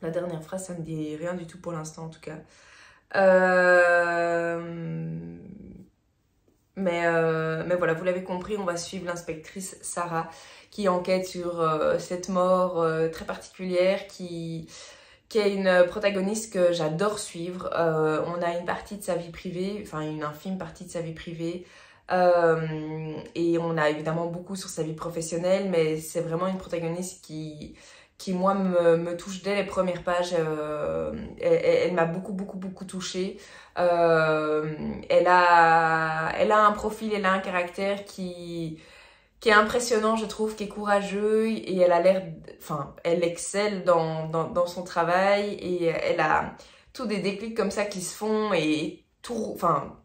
La dernière phrase, ça me dit rien du tout pour l'instant en tout cas. Mais voilà, vous l'avez compris, on va suivre l'inspectrice Sarah qui enquête sur cette mort très particulière qui est une protagoniste que j'adore suivre. On a une partie de sa vie privée, enfin une infime partie de sa vie privée. Et on a évidemment beaucoup sur sa vie professionnelle, mais c'est vraiment une protagoniste qui moi me touche dès les premières pages. Elle m'a beaucoup touchée. Elle a un profil, elle a un caractère qui est impressionnant, je trouve, qui est courageux et elle a l'air, enfin, elle excelle dans son travail et elle a tous des déclics comme ça qui se font et tout, enfin,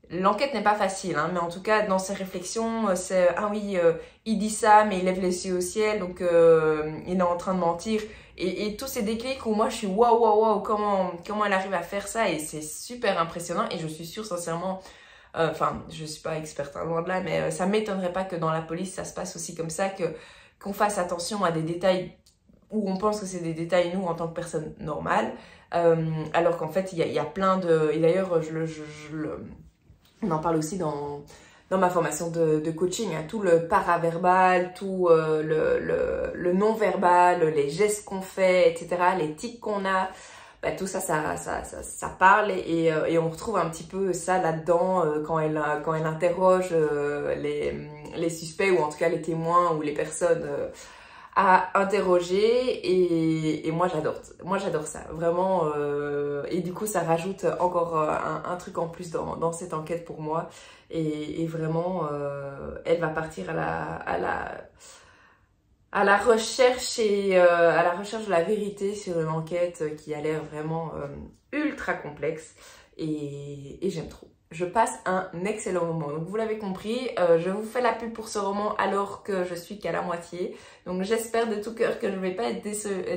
l'enquête n'est pas facile, hein, mais en tout cas, dans ses réflexions, c'est « Ah oui, il dit ça, mais il lève les yeux au ciel, donc il est en train de mentir. » Et tous ces déclics où moi, je suis « Waouh, comment elle arrive à faire ça ?» Et c'est super impressionnant et je suis sûre, sincèrement, enfin, je suis pas experte, hein, loin de là, mais ça m'étonnerait pas que dans la police, ça se passe aussi comme ça, qu'on fasse attention à des détails où on pense que c'est des détails, nous, en tant que personne normale, alors qu'en fait, il y a plein de... Et d'ailleurs, on en parle aussi dans ma formation de coaching, hein, tout le paraverbal, tout le non-verbal, les gestes qu'on fait, etc., les tics qu'on a, tout ça, ça parle et on retrouve un petit peu ça là-dedans quand elle interroge les suspects ou en tout cas les témoins ou les personnes à interroger et moi j'adore ça vraiment et du coup ça rajoute encore un truc en plus dans cette enquête pour moi et vraiment elle va partir à la recherche à la recherche de la vérité sur une enquête qui a l'air vraiment ultra complexe et j'aime trop. Je passe un excellent moment. Donc vous l'avez compris, je vous fais la pub pour ce roman alors que je suis qu'à la moitié. Donc j'espère de tout cœur que je ne vais pas être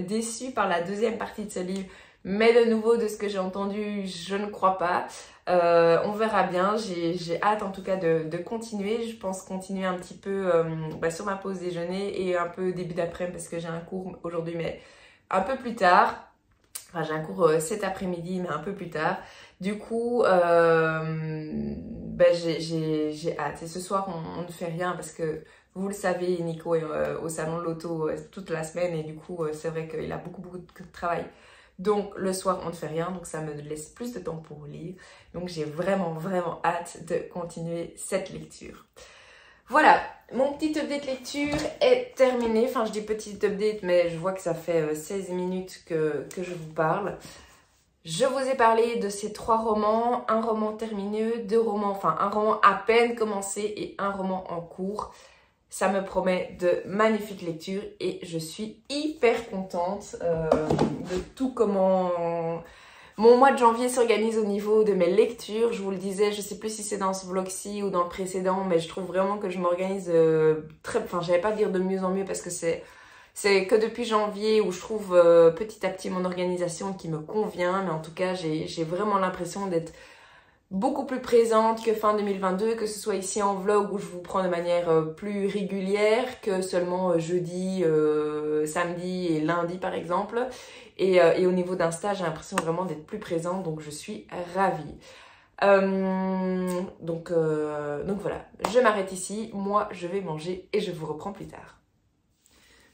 déçue par la deuxième partie de ce livre Mais de nouveau, de ce que j'ai entendu, je ne crois pas. On verra bien. J'ai hâte en tout cas de continuer. Je pense continuer un petit peu sur ma pause déjeuner et un peu début d'après-midi parce que j'ai un cours aujourd'hui, mais un peu plus tard. Enfin, j'ai un cours cet après-midi, mais un peu plus tard. Du coup, j'ai hâte. Et ce soir, on ne fait rien parce que vous le savez, Nico est au salon de l'auto toute la semaine et du coup, c'est vrai qu'il a beaucoup de travail. Donc, le soir, on ne fait rien. Donc, ça me laisse plus de temps pour lire. Donc, j'ai vraiment hâte de continuer cette lecture. Voilà, mon petit update lecture est terminé. Enfin, je dis petit update, mais je vois que ça fait 16 minutes que je vous parle. Je vous ai parlé de ces 3 romans, un roman terminé, 2 romans, enfin un roman à peine commencé et un roman en cours. Ça me promet de magnifiques lectures et je suis hyper contente de tout comment mon mois de janvier s'organise au niveau de mes lectures. Je vous le disais, je sais plus si c'est dans ce vlog-ci ou dans le précédent, mais je trouve vraiment que je m'organise enfin j'allais pas dire de mieux en mieux parce que c'est que depuis janvier où je trouve petit à petit mon organisation qui me convient, mais en tout cas j'ai vraiment l'impression d'être beaucoup plus présente que fin 2022, que ce soit ici en vlog où je vous prends de manière plus régulière que seulement jeudi, samedi et lundi par exemple. Et au niveau d'Insta, j'ai l'impression vraiment d'être plus présente, donc je suis ravie. Donc voilà, je m'arrête ici, moi je vais manger et je vous reprends plus tard.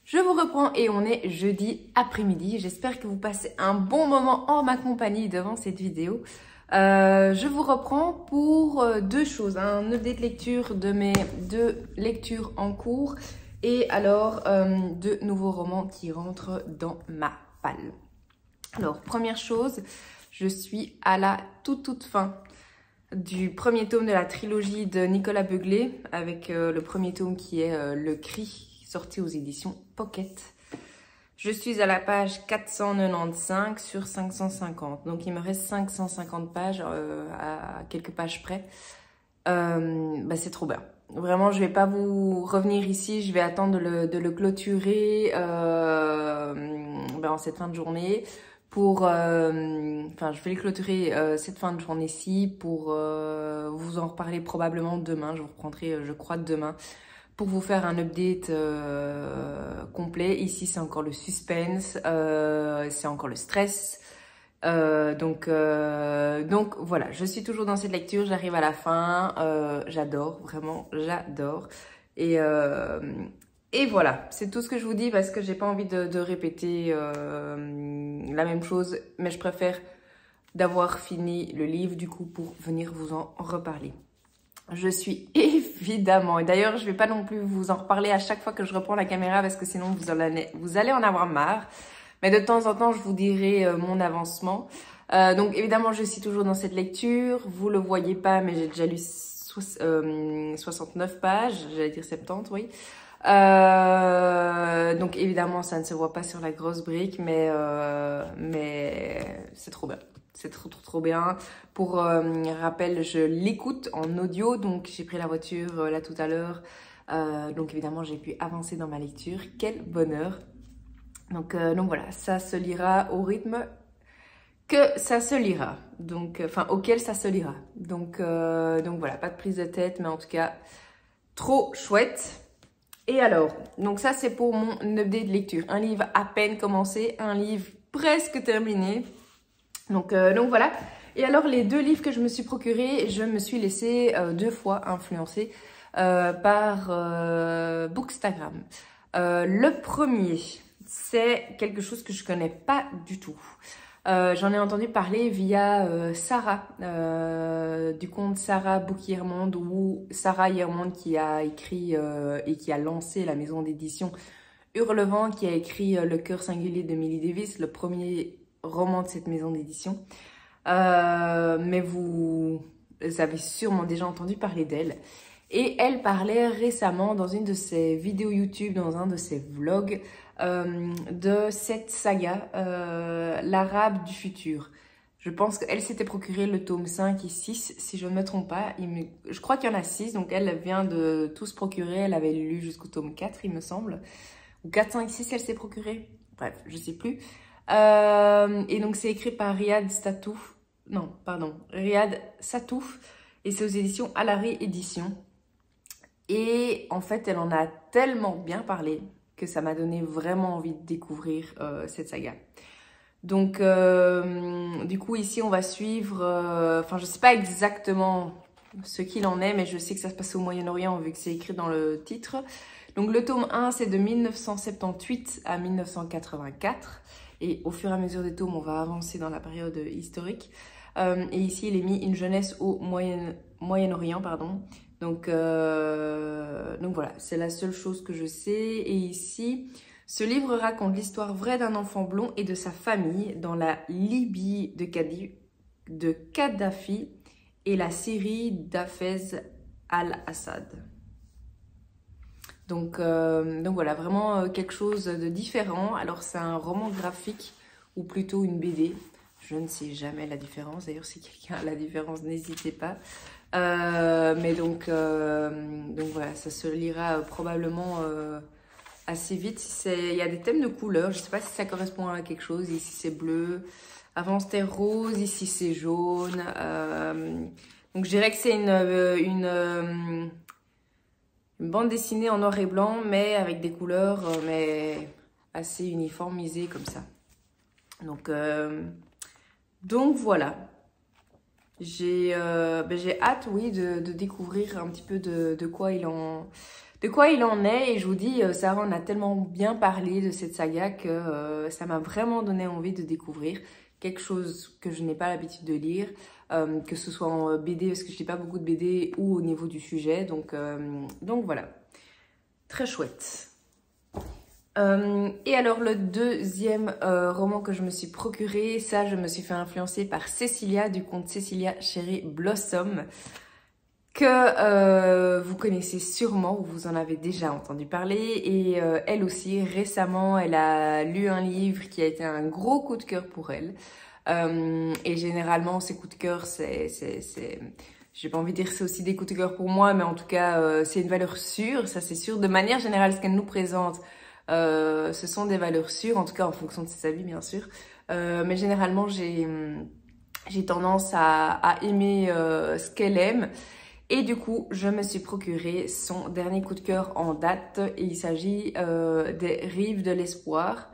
Je vous reprends et on est jeudi après-midi. J'espère que vous passez un bon moment en ma compagnie devant cette vidéo. Je vous reprends pour 2 choses. Un update lecture de mes 2 lectures en cours et alors 2 nouveaux romans qui rentrent dans ma palle. Alors, première chose, je suis à la toute fin du premier tome de la trilogie de Nicolas Beuglet avec le premier tome qui est Le Cri, sorti aux éditions Pocket. Je suis à la page 495 sur 550. Donc, il me reste 550 pages à quelques pages près. C'est trop bien. Vraiment, je vais pas vous revenir ici. Je vais attendre de le clôturer en cette fin de journée. Je vais les clôturer cette fin de journée-ci pour vous en reparler probablement demain. Je vous reprendrai, je crois, demain. Pour vous faire un update complet. Ici, c'est encore le suspense, c'est encore le stress. Donc voilà, je suis toujours dans cette lecture, j'arrive à la fin, j'adore, vraiment, j'adore. Et voilà, c'est tout ce que je vous dis parce que j'ai pas envie de répéter la même chose, mais je préfère d'avoir fini le livre du coup pour venir vous en reparler. Je suis évidemment, et d'ailleurs je vais pas non plus vous en reparler à chaque fois que je reprends la caméra parce que sinon vous allez en avoir marre. Mais de temps en temps je vous dirai mon avancement. Donc évidemment je suis toujours dans cette lecture, vous le voyez pas mais j'ai déjà lu 69 pages, j'allais dire 70 oui. Donc évidemment ça ne se voit pas sur la grosse brique mais c'est trop bien. C'est trop bien. Pour rappel, je l'écoute en audio. Donc, j'ai pris la voiture là tout à l'heure. Donc, évidemment, j'ai pu avancer dans ma lecture. Quel bonheur. Donc voilà, ça se lira au rythme que ça se lira. Donc, auquel ça se lira. Donc voilà, pas de prise de tête. Mais en tout cas, trop chouette. Et alors, donc ça, c'est pour mon update de lecture. Un livre à peine commencé. Un livre presque terminé. Donc voilà. Et alors les 2 livres que je me suis procurés, je me suis laissée 2 fois influencer par Bookstagram. Le premier, c'est quelque chose que je connais pas du tout. J'en ai entendu parler via Sarah, du compte Sarah Book Yermonde ou Sarah Yermonde qui a écrit et qui a lancé la maison d'édition Hurlevent, qui a écrit Le cœur singulier de Millie Davis, le premier roman de cette maison d'édition. Mais vous avez sûrement déjà entendu parler d'elle. Et elle parlait récemment dans une de ses vidéos YouTube, dans un de ses vlogs, de cette saga, l'Arabe du futur. Je pense qu'elle s'était procuré le tome 5 et 6, si je ne me trompe pas. Je crois qu'il y en a 6, donc elle vient de tout se procurer. Elle avait lu jusqu'au tome 4, il me semble. Ou 4, 5, 6, elle s'est procurée. Bref, je sais plus. Et donc c'est écrit par Riyad Satouf. Non, pardon, Riyad Satouf. Et c'est aux éditions Alary Éditions. Et en fait, elle en a tellement bien parlé que ça m'a donné vraiment envie de découvrir cette saga. Donc, du coup, ici, on va suivre... Enfin, je sais pas exactement ce qu'il en est, mais je sais que ça se passe au Moyen-Orient, vu que c'est écrit dans le titre. Donc, le tome 1, c'est de 1978 à 1984. Et au fur et à mesure des tomes, on va avancer dans la période historique. Et ici, il est mis une jeunesse au Moyen-Orient, pardon. Donc voilà, c'est la seule chose que je sais. Et ici, ce livre raconte l'histoire vraie d'un enfant blond et de sa famille dans la Libye de Kadhafi et la Syrie d'Hafez al-Assad. Donc voilà, vraiment quelque chose de différent. Alors c'est un roman graphique ou plutôt une BD. Je ne sais jamais la différence. D'ailleurs, si quelqu'un a la différence, n'hésitez pas. Mais donc voilà, ça se lira probablement assez vite. Il y a des thèmes de couleurs, je ne sais pas si ça correspond à quelque chose. Ici c'est bleu, avant c'était rose, ici c'est jaune. Donc je dirais que c'est une bande dessinée en noir et blanc, mais avec des couleurs mais assez uniformisées comme ça. Donc voilà. J'ai hâte, oui, de découvrir un petit peu de quoi il en est. Et je vous dis, Sarah en a tellement bien parlé de cette saga que ça m'a vraiment donné envie de découvrir quelque chose que je n'ai pas l'habitude de lire, que ce soit en BD, parce que je lis pas beaucoup de BD, ou au niveau du sujet. Donc voilà, très chouette. Et alors le deuxième roman que je me suis procuré, ça je me suis fait influencer par Cecilia du conte Cecilia Cherry Blossom, que vous connaissez sûrement ou vous en avez déjà entendu parler. Et elle aussi récemment elle a lu un livre qui a été un gros coup de cœur pour elle. Et généralement ces coups de cœur j'ai pas envie de dire que c'est aussi des coups de cœur pour moi, mais en tout cas c'est une valeur sûre, ça c'est sûr. De manière générale, ce qu'elle nous présente, ce sont des valeurs sûres, en tout cas en fonction de ses avis bien sûr. Mais généralement j'ai tendance à aimer ce qu'elle aime. Et du coup, je me suis procuré son dernier coup de cœur en date. Et il s'agit des Rives de l'Espoir.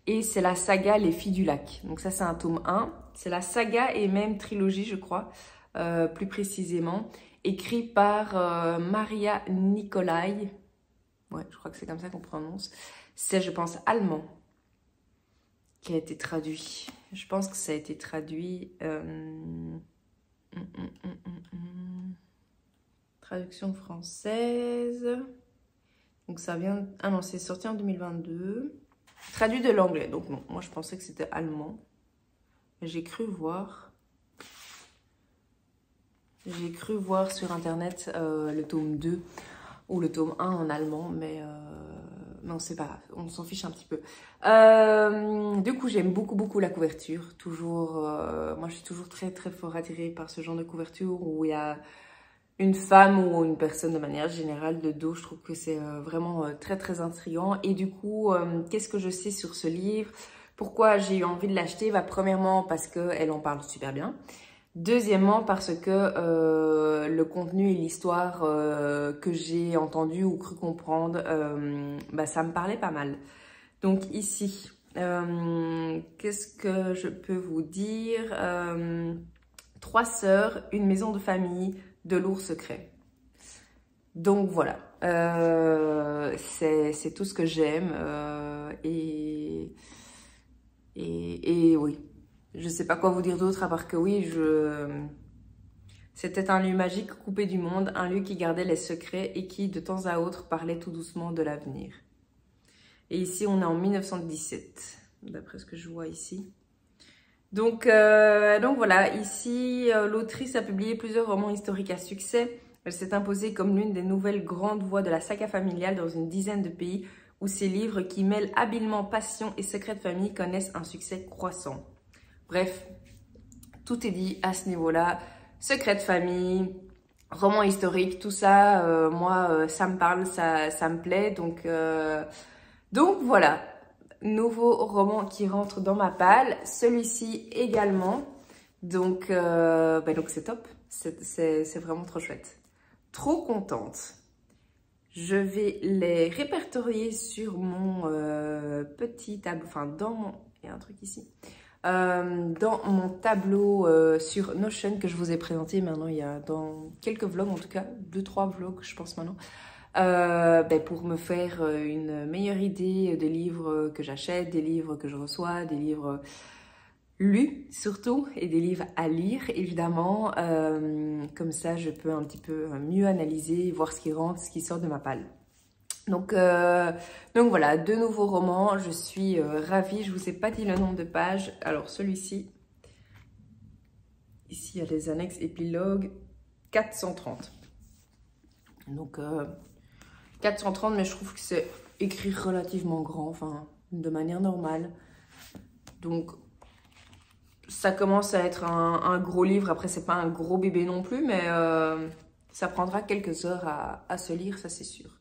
Et c'est la saga Les Filles du Lac. Donc ça, c'est un tome 1. C'est la saga et même trilogie, je crois, plus précisément. Écrit par Maria Nicolai. Ouais, je crois que c'est comme ça qu'on prononce. C'est, je pense, allemand qui a été traduit. Je pense que ça a été traduit... Traduction française. Donc ça vient... Ah non, c'est sorti en 2022. Traduit de l'anglais. Donc non, moi je pensais que c'était allemand. J'ai cru voir... J'ai cru voir sur internet le tome 2 ou le tome 1 en allemand, mais non, c'est pas grave, on s'en fiche un petit peu. Du coup, j'aime beaucoup la couverture. Toujours, moi je suis toujours très fort attirée par ce genre de couverture où il y a une femme ou une personne de manière générale de dos. Je trouve que c'est vraiment très intriguant. Et du coup, qu'est-ce que je sais sur ce livre? Pourquoi j'ai eu envie de l'acheter? Bah, premièrement, parce qu'elle en parle super bien. Deuxièmement, parce que le contenu et l'histoire que j'ai entendu ou cru comprendre, bah, ça me parlait pas mal. Donc ici, qu'est-ce que je peux vous dire? 3 sœurs, une maison de famille, de lourds secrets. Donc voilà, c'est tout ce que j'aime et oui. Je sais pas quoi vous dire d'autre à part que oui, c'était un lieu magique coupé du monde, un lieu qui gardait les secrets et qui, de temps à autre, parlait tout doucement de l'avenir. Et ici, on est en 1917, d'après ce que je vois ici. Donc voilà, ici, l'autrice a publié plusieurs romans historiques à succès. Elle s'est imposée comme l'une des nouvelles grandes voix de la saga familiale dans une dizaine de pays où ses livres qui mêlent habilement passion et secrets de famille connaissent un succès croissant. Bref, tout est dit à ce niveau-là. Secret de famille, roman historique, tout ça, moi, ça me parle, ça me plaît. Donc voilà. nouveau roman qui rentre dans ma palle. Celui-ci également. Donc c'est top. C'est vraiment trop chouette. Trop contente. Je vais les répertorier sur mon petit tableau. Enfin, dans mon... Il y a un truc ici. Dans mon tableau sur Notion que je vous ai présenté maintenant il y a dans quelques vlogs, en tout cas 2-3 vlogs je pense maintenant, pour me faire une meilleure idée des livres que j'achète, des livres que je reçois, des livres lus surtout et des livres à lire évidemment, comme ça je peux un petit peu mieux analyser, voir ce qui rentre, ce qui sort de ma palle. Donc voilà, 2 nouveaux romans, je suis ravie, je vous ai pas dit le nombre de pages. Alors celui-ci, ici il y a les annexes épilogues, 430. Donc 430, mais je trouve que c'est écrit relativement grand, enfin de manière normale. Donc ça commence à être un gros livre, après c'est pas un gros bébé non plus, mais ça prendra quelques heures à se lire, ça c'est sûr.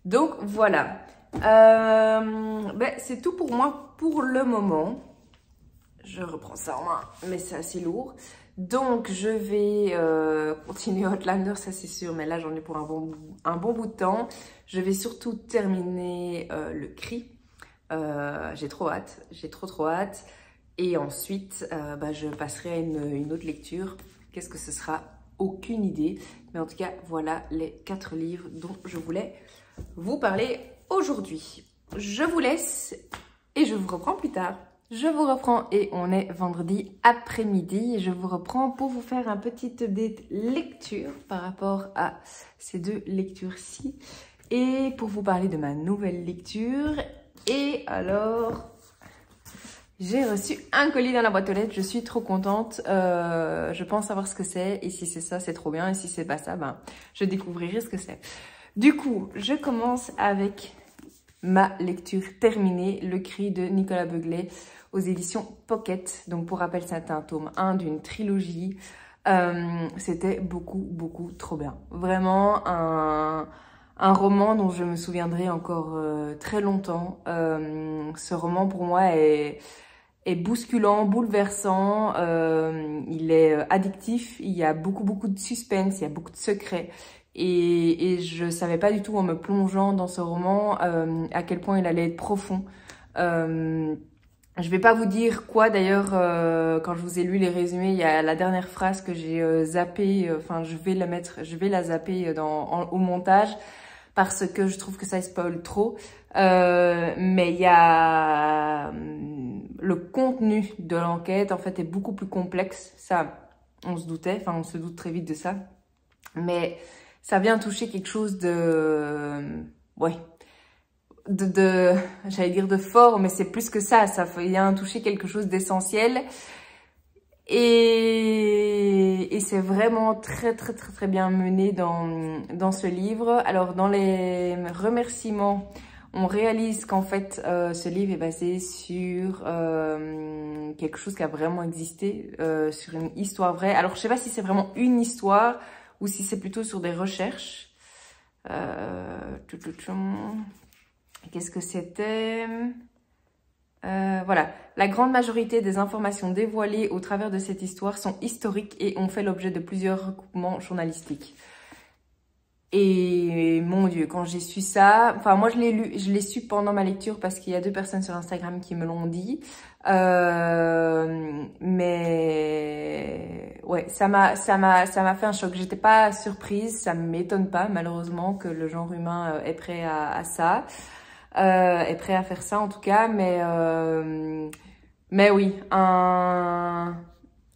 Donc voilà, c'est tout pour moi pour le moment. Je reprends ça en main, mais c'est assez lourd. Donc je vais continuer Outlander, ça c'est sûr, mais là j'en ai pour un bon bout de temps. Je vais surtout terminer Le Cri. J'ai trop hâte, j'ai trop hâte. Et ensuite, je passerai à une autre lecture. Qu'est-ce que ce sera? Aucune idée. Mais en tout cas, voilà les 4 livres dont je voulais vous parler aujourd'hui. Je vous laisse et je vous reprends plus tard. Je vous reprends et on est vendredi après-midi. Je vous reprends pour vous faire un petit update lecture par rapport à ces 2 lectures-ci. Et pour vous parler de ma nouvelle lecture. Et alors... j'ai reçu un colis dans la boîte aux lettres, je suis trop contente, je pense savoir ce que c'est, et si c'est ça, c'est trop bien, et si c'est pas ça, je découvrirai ce que c'est. Du coup, je commence avec ma lecture terminée, Le Cri de Nicolas Beuglet, aux éditions Pocket. Donc pour rappel, c'est un tome 1 d'une trilogie, c'était beaucoup trop bien. Vraiment un roman dont je me souviendrai encore très longtemps. Ce roman pour moi est bousculant, bouleversant, il est addictif, il y a beaucoup de suspense, il y a beaucoup de secrets. Et je savais pas du tout en me plongeant dans ce roman à quel point il allait être profond. Je vais pas vous dire quoi d'ailleurs, quand je vous ai lu les résumés, il y a la dernière phrase que j'ai zappée, je vais la zapper au montage parce que je trouve que ça spoil trop. Mais il y a le contenu de l'enquête en fait est beaucoup plus complexe. Ça, on se doutait, on se doute très vite de ça. Mais ça vient toucher quelque chose j'allais dire de fort, mais c'est plus que ça. Ça vient toucher quelque chose d'essentiel. Et c'est vraiment très bien mené dans ce livre. Alors dans les remerciements, on réalise qu'en fait ce livre est basé sur quelque chose qui a vraiment existé, sur une histoire vraie. Alors je sais pas si c'est vraiment une histoire ou si c'est plutôt sur des recherches. Qu'est-ce que c'était? Voilà, la grande majorité des informations dévoilées au travers de cette histoire sont historiques et ont fait l'objet de plusieurs recoupements journalistiques. Et mon Dieu, quand j'ai su ça, moi je l'ai su pendant ma lecture parce qu'il y a 2 personnes sur Instagram qui me l'ont dit. Mais ouais, ça m'a fait un choc. J'étais pas surprise, ça m'étonne pas malheureusement que le genre humain est prêt à ça. Est prêt à faire ça en tout cas, mais oui,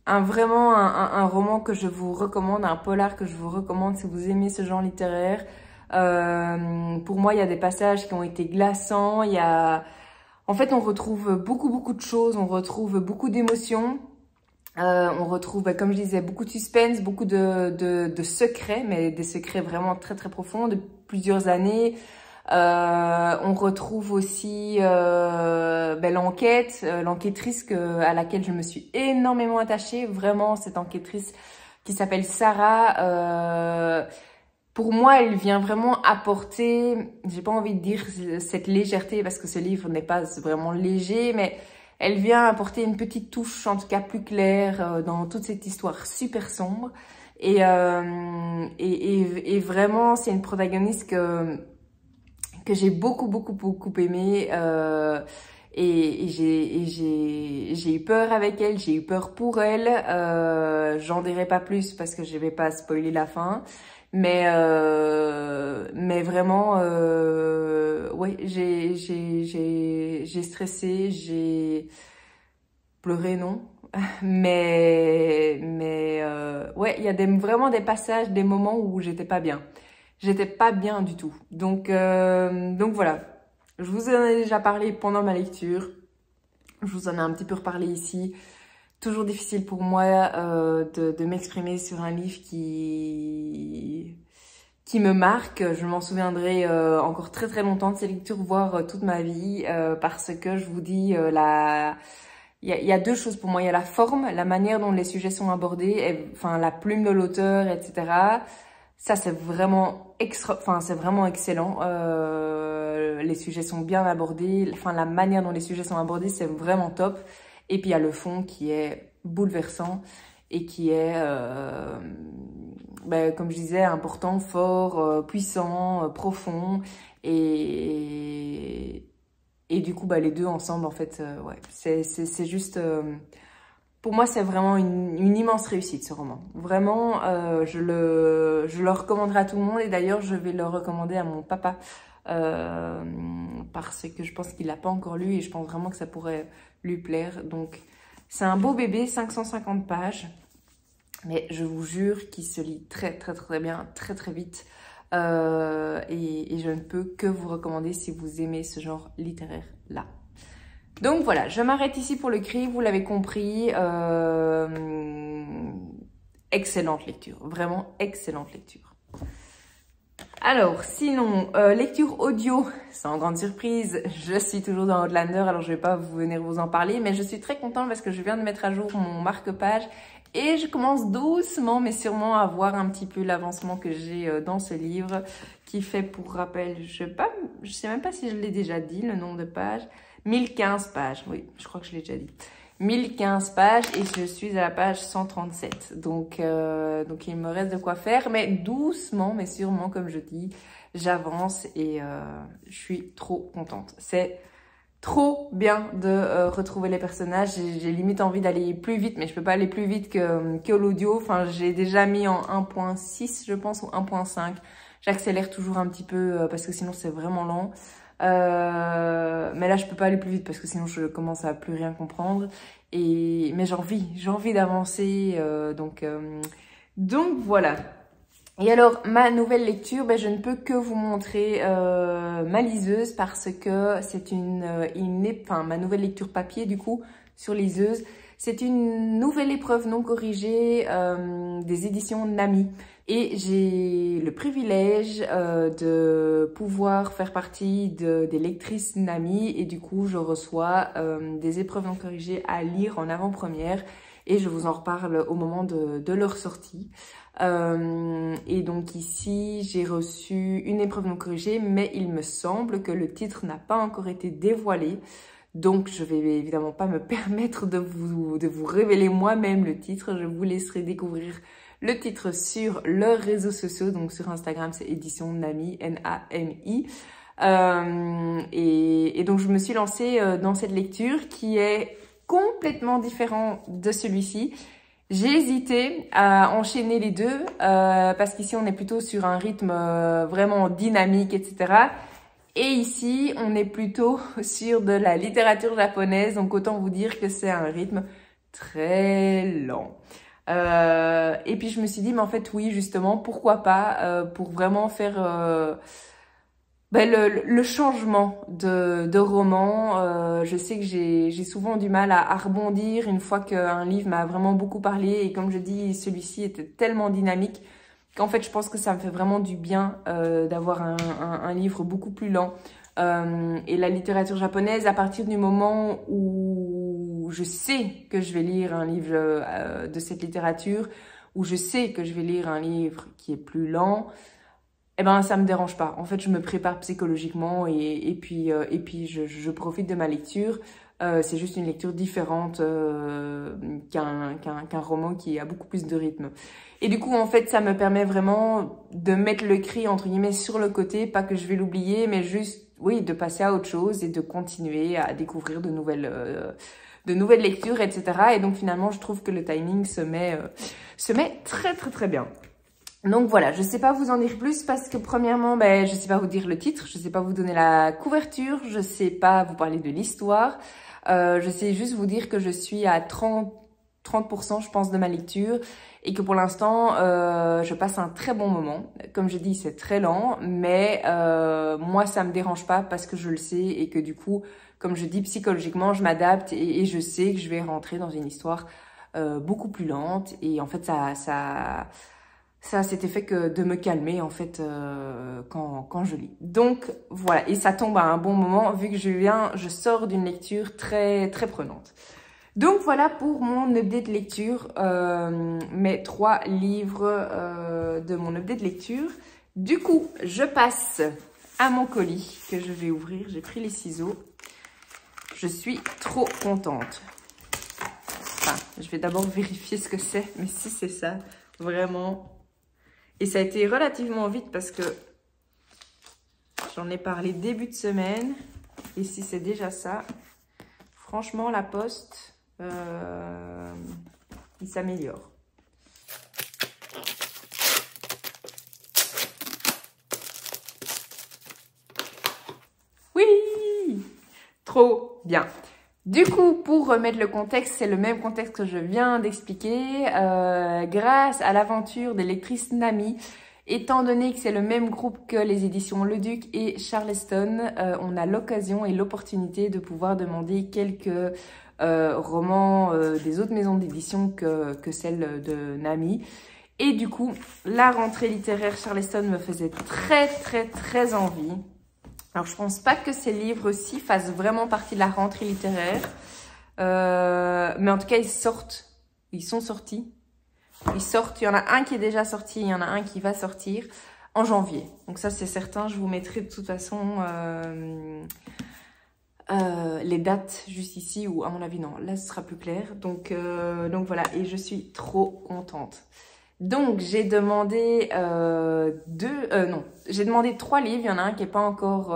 vraiment un roman que je vous recommande, un polar que je vous recommande si vous aimez ce genre littéraire. Pour moi, il y a des passages qui ont été glaçants, en fait, on retrouve beaucoup de choses, on retrouve beaucoup d'émotions, on retrouve, comme je disais, beaucoup de suspense, beaucoup de secrets, mais des secrets vraiment très profonds de plusieurs années. On retrouve aussi l'enquête, l'enquêtrice à laquelle je me suis énormément attachée. Vraiment, cette enquêtrice qui s'appelle Sarah, pour moi, elle vient vraiment apporter, j'ai pas envie de dire cette légèreté parce que ce livre n'est pas vraiment léger, mais elle vient apporter une petite touche, en tout cas plus claire, dans toute cette histoire super sombre. Et vraiment, c'est une protagoniste que j'ai beaucoup aimée. J'ai eu peur avec elle, j'ai eu peur pour elle. J'en dirai pas plus parce que je vais pas spoiler la fin. Mais vraiment, ouais, j'ai stressé, j'ai pleuré, non. Ouais, il y a vraiment des passages, des moments où j'étais pas bien. J'étais pas bien du tout. Donc voilà. Je vous en ai déjà parlé pendant ma lecture. Je vous en ai un petit peu reparlé ici. Toujours difficile pour moi de m'exprimer sur un livre qui me marque. Je m'en souviendrai encore très longtemps de ces lectures, voire toute ma vie, parce que je vous dis, il y a deux choses pour moi. Il y a la forme, la manière dont les sujets sont abordés, enfin la plume de l'auteur, etc. Ça, c'est vraiment c'est vraiment excellent. Les sujets sont bien abordés. Enfin, la manière dont les sujets sont abordés, c'est vraiment top. Et puis, il y a le fond qui est bouleversant et qui est, comme je disais, important, fort, puissant, profond. Et du coup, les deux ensemble, en fait, ouais, c'est juste... pour moi, c'est vraiment une immense réussite, ce roman. Vraiment, je le recommanderai à tout le monde. Et d'ailleurs, je vais le recommander à mon papa. Parce que je pense qu'il l'a pas encore lu. Et je pense vraiment que ça pourrait lui plaire. Donc, c'est un beau bébé, 550 pages. Mais je vous jure qu'il se lit très bien, très vite. Et je ne peux que vous recommander si vous aimez ce genre littéraire-là. Donc voilà, je m'arrête ici pour le cri, vous l'avez compris. Excellente lecture, vraiment excellente lecture. Alors, sinon, lecture audio, sans grande surprise, je suis toujours dans Outlander, alors je vais pas venir vous en parler, mais je suis très contente parce que je viens de mettre à jour mon marque-page et je commence doucement mais sûrement à voir un petit peu l'avancement que j'ai dans ce livre, qui fait, pour rappel, je sais même pas si je l'ai déjà dit, le nombre de pages, 1015 pages, oui, je crois que je l'ai déjà dit. 1015 pages et je suis à la page 137. Donc il me reste de quoi faire, mais doucement, mais sûrement, comme je dis, j'avance et je suis trop contente. C'est trop bien de retrouver les personnages. J'ai limite envie d'aller plus vite, mais je peux pas aller plus vite que l'audio. Enfin, j'ai déjà mis en 1.6, je pense, ou 1.5. J'accélère toujours un petit peu parce que sinon c'est vraiment lent. Mais là je peux pas aller plus vite parce que sinon je commence à plus rien comprendre, mais j'ai envie d'avancer, donc voilà. Et alors ma nouvelle lecture, je ne peux que vous montrer ma liseuse, parce que c'est ma nouvelle lecture papier du coup sur liseuse. C'est une nouvelle épreuve non corrigée des éditions Nami. Et j'ai le privilège de pouvoir faire partie des lectrices Nami. Et du coup, je reçois des épreuves non corrigées à lire en avant-première. Et je vous en reparle au moment de leur sortie. Et donc ici, j'ai reçu une épreuve non corrigée, mais il me semble que le titre n'a pas encore été dévoilé. Donc, je vais évidemment pas me permettre de vous révéler moi-même le titre. Je vous laisserai découvrir le titre sur leurs réseaux sociaux. Donc, sur Instagram, c'est édition Nami, N-A-M-I. Et donc, je me suis lancée dans cette lecture qui est complètement différente de celui-ci. J'ai hésité à enchaîner les deux parce qu'ici, on est plutôt sur un rythme vraiment dynamique, etc. Et ici, on est plutôt sur de la littérature japonaise, donc autant vous dire que c'est un rythme très lent. Et puis je me suis dit, mais en fait oui, justement, pourquoi pas, pour vraiment faire le changement de roman. Je sais que j'ai souvent du mal à rebondir une fois qu'un livre m'a vraiment beaucoup parlé, et comme je dis, celui-ci était tellement dynamique qu'en fait, je pense que ça me fait vraiment du bien d'avoir un livre beaucoup plus lent. Et la littérature japonaise, à partir du moment où je sais que je vais lire un livre de cette littérature, où je sais que je vais lire un livre qui est plus lent, eh ben ça me dérange pas. En fait, je me prépare psychologiquement et puis je profite de ma lecture. C'est juste une lecture différente qu'un roman qui a beaucoup plus de rythme. Et du coup, en fait, ça me permet vraiment de mettre le cri, entre guillemets, sur le côté. Pas que je vais l'oublier, mais juste, oui, de passer à autre chose et de continuer à découvrir de nouvelles lectures, etc. Et donc, finalement, je trouve que le timing se met très, très, très bien. Donc voilà, je sais pas vous en dire plus parce que premièrement, je sais pas vous dire le titre, je sais pas vous donner la couverture, je sais pas vous parler de l'histoire. Je sais juste vous dire que je suis à 30% je pense de ma lecture et que pour l'instant je passe un très bon moment. Comme je dis, c'est très lent, mais moi ça me dérange pas parce que je le sais et que du coup, comme je dis, psychologiquement je m'adapte et je sais que je vais rentrer dans une histoire beaucoup plus lente et en fait ça a cet effet que de me calmer en fait quand je lis. Donc voilà, et ça tombe à un bon moment vu que je sors d'une lecture très très prenante. Donc voilà pour mon update de lecture, mes 3 livres de mon update de lecture. Du coup, je passe à mon colis que je vais ouvrir. J'ai pris les ciseaux. Je suis trop contente. Enfin, je vais d'abord vérifier ce que c'est, mais si c'est ça, vraiment... Et ça a été relativement vite parce que j'en ai parlé début de semaine. Et si c'est déjà ça, franchement, la poste, il s'améliore. Oui! Trop bien. Du coup, pour remettre le contexte, c'est le même contexte que je viens d'expliquer. Grâce à l'aventure des lectrices Nami, étant donné que c'est le même groupe que les éditions Le Duc et Charleston, on a l'occasion et l'opportunité de pouvoir demander quelques romans des autres maisons d'édition que celle de Nami. Et du coup, la rentrée littéraire Charleston me faisait très très très envie. Alors, je pense pas que ces livres-ci fassent vraiment partie de la rentrée littéraire. Mais en tout cas, ils sortent. Ils sont sortis. Ils sortent. Il y en a un qui est déjà sorti. Il y en a un qui va sortir en janvier. Donc ça, c'est certain. Je vous mettrai de toute façon les dates juste ici. Ou à mon avis, non. Là, ce sera plus clair. Donc voilà. Et je suis trop contente. Donc, j'ai demandé j'ai demandé 3 livres. Il y en a un qui n'est pas encore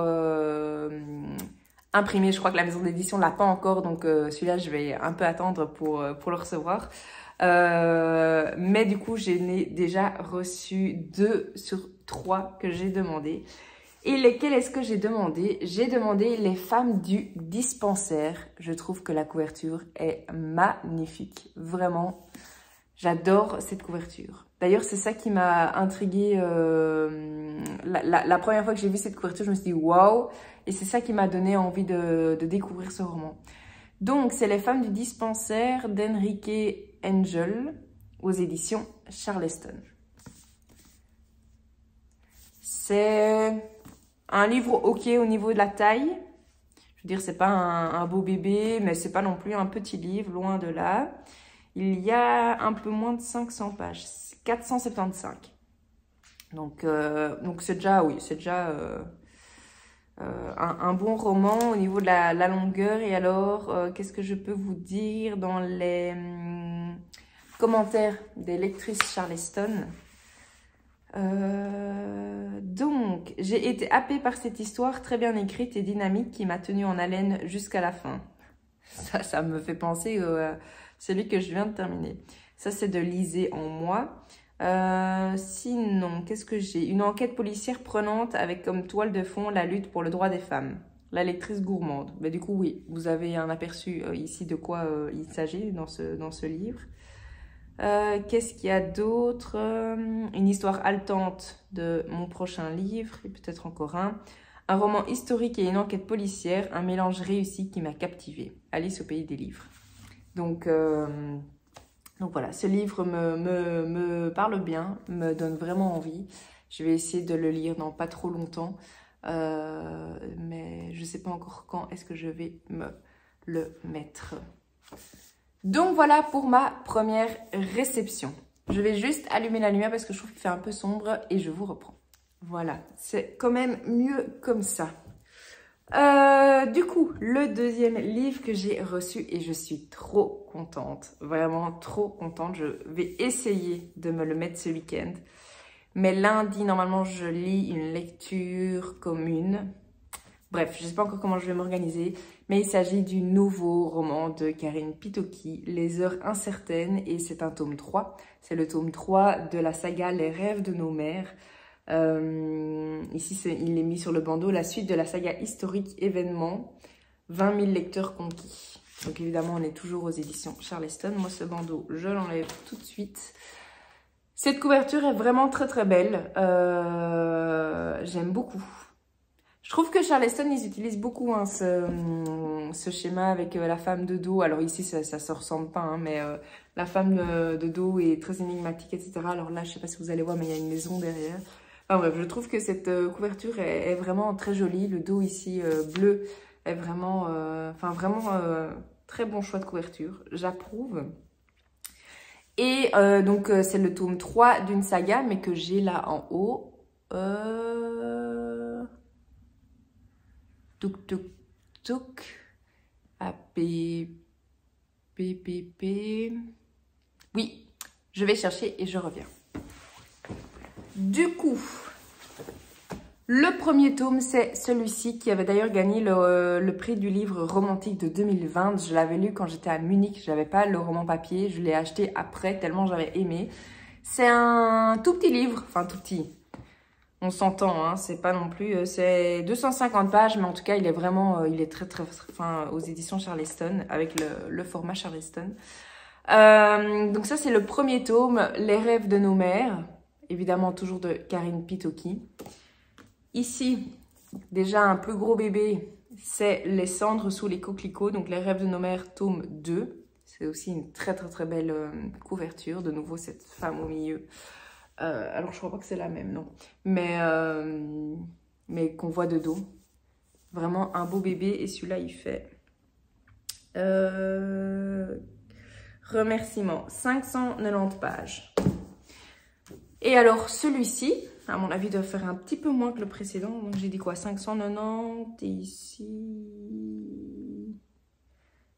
imprimé. Je crois que la maison d'édition ne l'a pas encore. Donc, celui-là, je vais un peu attendre pour le recevoir. Mais du coup, j'ai déjà reçu 2 sur 3 que j'ai demandé. Et lesquels est-ce que j'ai demandé? J'ai demandé Les femmes du dispensaire. Je trouve que la couverture est magnifique. Vraiment. J'adore cette couverture. D'ailleurs, c'est ça qui m'a intriguée. La première fois que j'ai vu cette couverture, je me suis dit waouh. Et c'est ça qui m'a donné envie de découvrir ce roman. Donc, c'est Les femmes du dispensaire d'Enrique Engel aux éditions Charleston. C'est un livre ok au niveau de la taille. Je veux dire, c'est pas un beau bébé, mais c'est pas non plus un petit livre, loin de là. Il y a un peu moins de 500 pages, 475. Donc c'est déjà, oui, c'est déjà un bon roman au niveau de la longueur. Et alors, qu'est-ce que je peux vous dire dans les commentaires des lectrices Charleston? Donc, j'ai été happée par cette histoire très bien écrite et dynamique qui m'a tenue en haleine jusqu'à la fin. Ça me fait penser celui que je viens de terminer. Ça, c'est de Lisez en moi. Sinon, qu'est-ce que j'ai? Une enquête policière prenante avec comme toile de fond la lutte pour le droit des femmes. La lectrice gourmande. Mais du coup, oui, vous avez un aperçu ici de quoi il s'agit dans ce livre. Qu'est-ce qu'il y a d'autre? Une histoire haletante de mon prochain livre, et peut-être encore un. Un roman historique et une enquête policière, un mélange réussi qui m'a captivée. Alice au pays des livres. Donc voilà, ce livre me parle bien, me donne vraiment envie. Je vais essayer de le lire dans pas trop longtemps, mais je ne sais pas encore quand est-ce que je vais me le mettre. Donc voilà pour ma première réception. Je vais juste allumer la lumière parce que je trouve qu'il fait un peu sombre et je vous reprends. Voilà, c'est quand même mieux comme ça. Du coup, le deuxième livre que j'ai reçu et je suis trop contente, vraiment trop contente. Je vais essayer de me le mettre ce week-end. Mais lundi, normalement, je lis une lecture commune. Bref, je ne sais pas encore comment je vais m'organiser, mais il s'agit du nouveau roman de Karine Pitoki, Les Heures Incertaines, et c'est un tome 3. C'est le tome 3 de la saga Les Rêves de nos mères. Ici, il est mis sur le bandeau, la suite de la saga historique événement, 20 000 lecteurs conquis. Donc évidemment, on est toujours aux éditions Charleston. Moi, ce bandeau, je l'enlève tout de suite. Cette couverture est vraiment très très belle. J'aime beaucoup. Je trouve que Charleston, ils utilisent beaucoup hein, ce schéma avec la femme de dos. Alors ici, ça se ressemble pas, hein, mais la femme de dos est très énigmatique, etc. Alors là, je sais pas si vous allez voir, mais il y a une maison derrière. Enfin bref, je trouve que cette couverture est vraiment très jolie. Le dos ici, bleu, est vraiment, très bon choix de couverture. J'approuve. Et donc, c'est le tome 3 d'une saga, mais que j'ai là en haut. Touk, touk, touk. A, P, P, P, P. Oui, je vais chercher et je reviens. Du coup, le premier tome, c'est celui-ci qui avait d'ailleurs gagné le prix du livre romantique de 2020. Je l'avais lu quand j'étais à Munich. Je n'avais pas le roman papier. Je l'ai acheté après tellement j'avais aimé. C'est un tout petit livre. Enfin, tout petit. On s'entend, hein, c'est pas non plus... c'est 250 pages, mais en tout cas, il est vraiment... il est très, très fin aux éditions Charleston, avec le format Charleston. Donc ça, c'est le premier tome, Les Rêves de nos mères. Évidemment, toujours de Karine Pitoki. Ici, déjà un plus gros bébé, c'est Les Cendres sous les coquelicots. Donc, Les Rêves de nos mères, tome 2. C'est aussi une très, très, très belle couverture. De nouveau, cette femme au milieu. Alors, je crois pas que c'est la même, non. Mais qu'on voit de dos. Vraiment un beau bébé. Et celui-là, il fait... remerciements. 590 pages. Et alors, celui-ci, à mon avis, doit faire un petit peu moins que le précédent. Donc, j'ai dit quoi? 590. Et ici...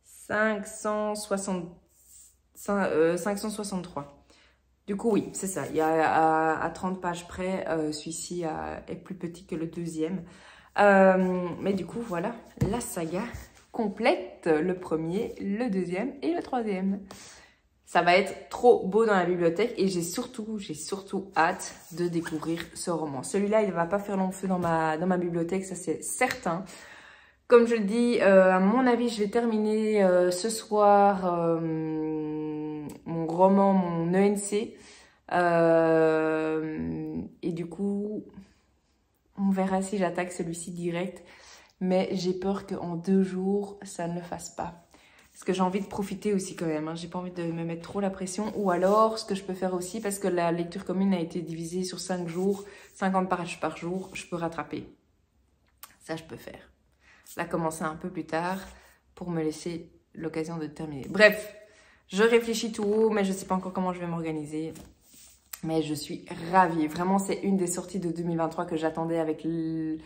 563. Du coup, oui, c'est ça. Il y a à 30 pages près, celui-ci est plus petit que le deuxième. Mais du coup, voilà, la saga complète, le premier, le deuxième et le troisième. Ça va être trop beau dans la bibliothèque et j'ai surtout hâte de découvrir ce roman. Celui-là, il ne va pas faire long feu dans ma bibliothèque, ça c'est certain. Comme je le dis, à mon avis, je vais terminer ce soir mon roman, mon ENC. Et du coup, on verra si j'attaque celui-ci direct. Mais j'ai peur qu'en 2 jours, ça ne le fasse pas. Parce que j'ai envie de profiter aussi quand même. Hein. J'ai pas envie de me mettre trop la pression. Ou alors, ce que je peux faire aussi, parce que la lecture commune a été divisée sur 5 jours, 50 pages par jour, je peux rattraper. Ça, je peux faire. La commencer un peu plus tard pour me laisser l'occasion de terminer. Bref, je réfléchis tout haut, mais je ne sais pas encore comment je vais m'organiser. Mais je suis ravie. Vraiment, c'est une des sorties de 2023 que j'attendais avec le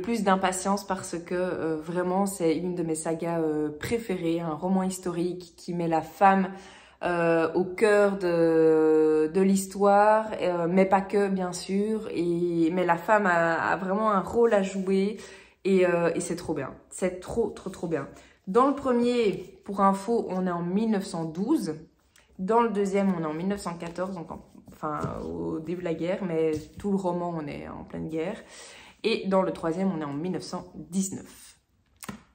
plus d'impatience parce que vraiment, c'est une de mes sagas préférées. Un roman historique qui met la femme au cœur de l'histoire, mais pas que, bien sûr. Mais la femme a vraiment un rôle à jouer. Et c'est trop bien. C'est trop bien. Dans le premier, pour info, on est en 1912. Dans le deuxième, on est en 1914, donc enfin au début de la guerre, mais tout le roman, on est en pleine guerre. Et dans le troisième, on est en 1919.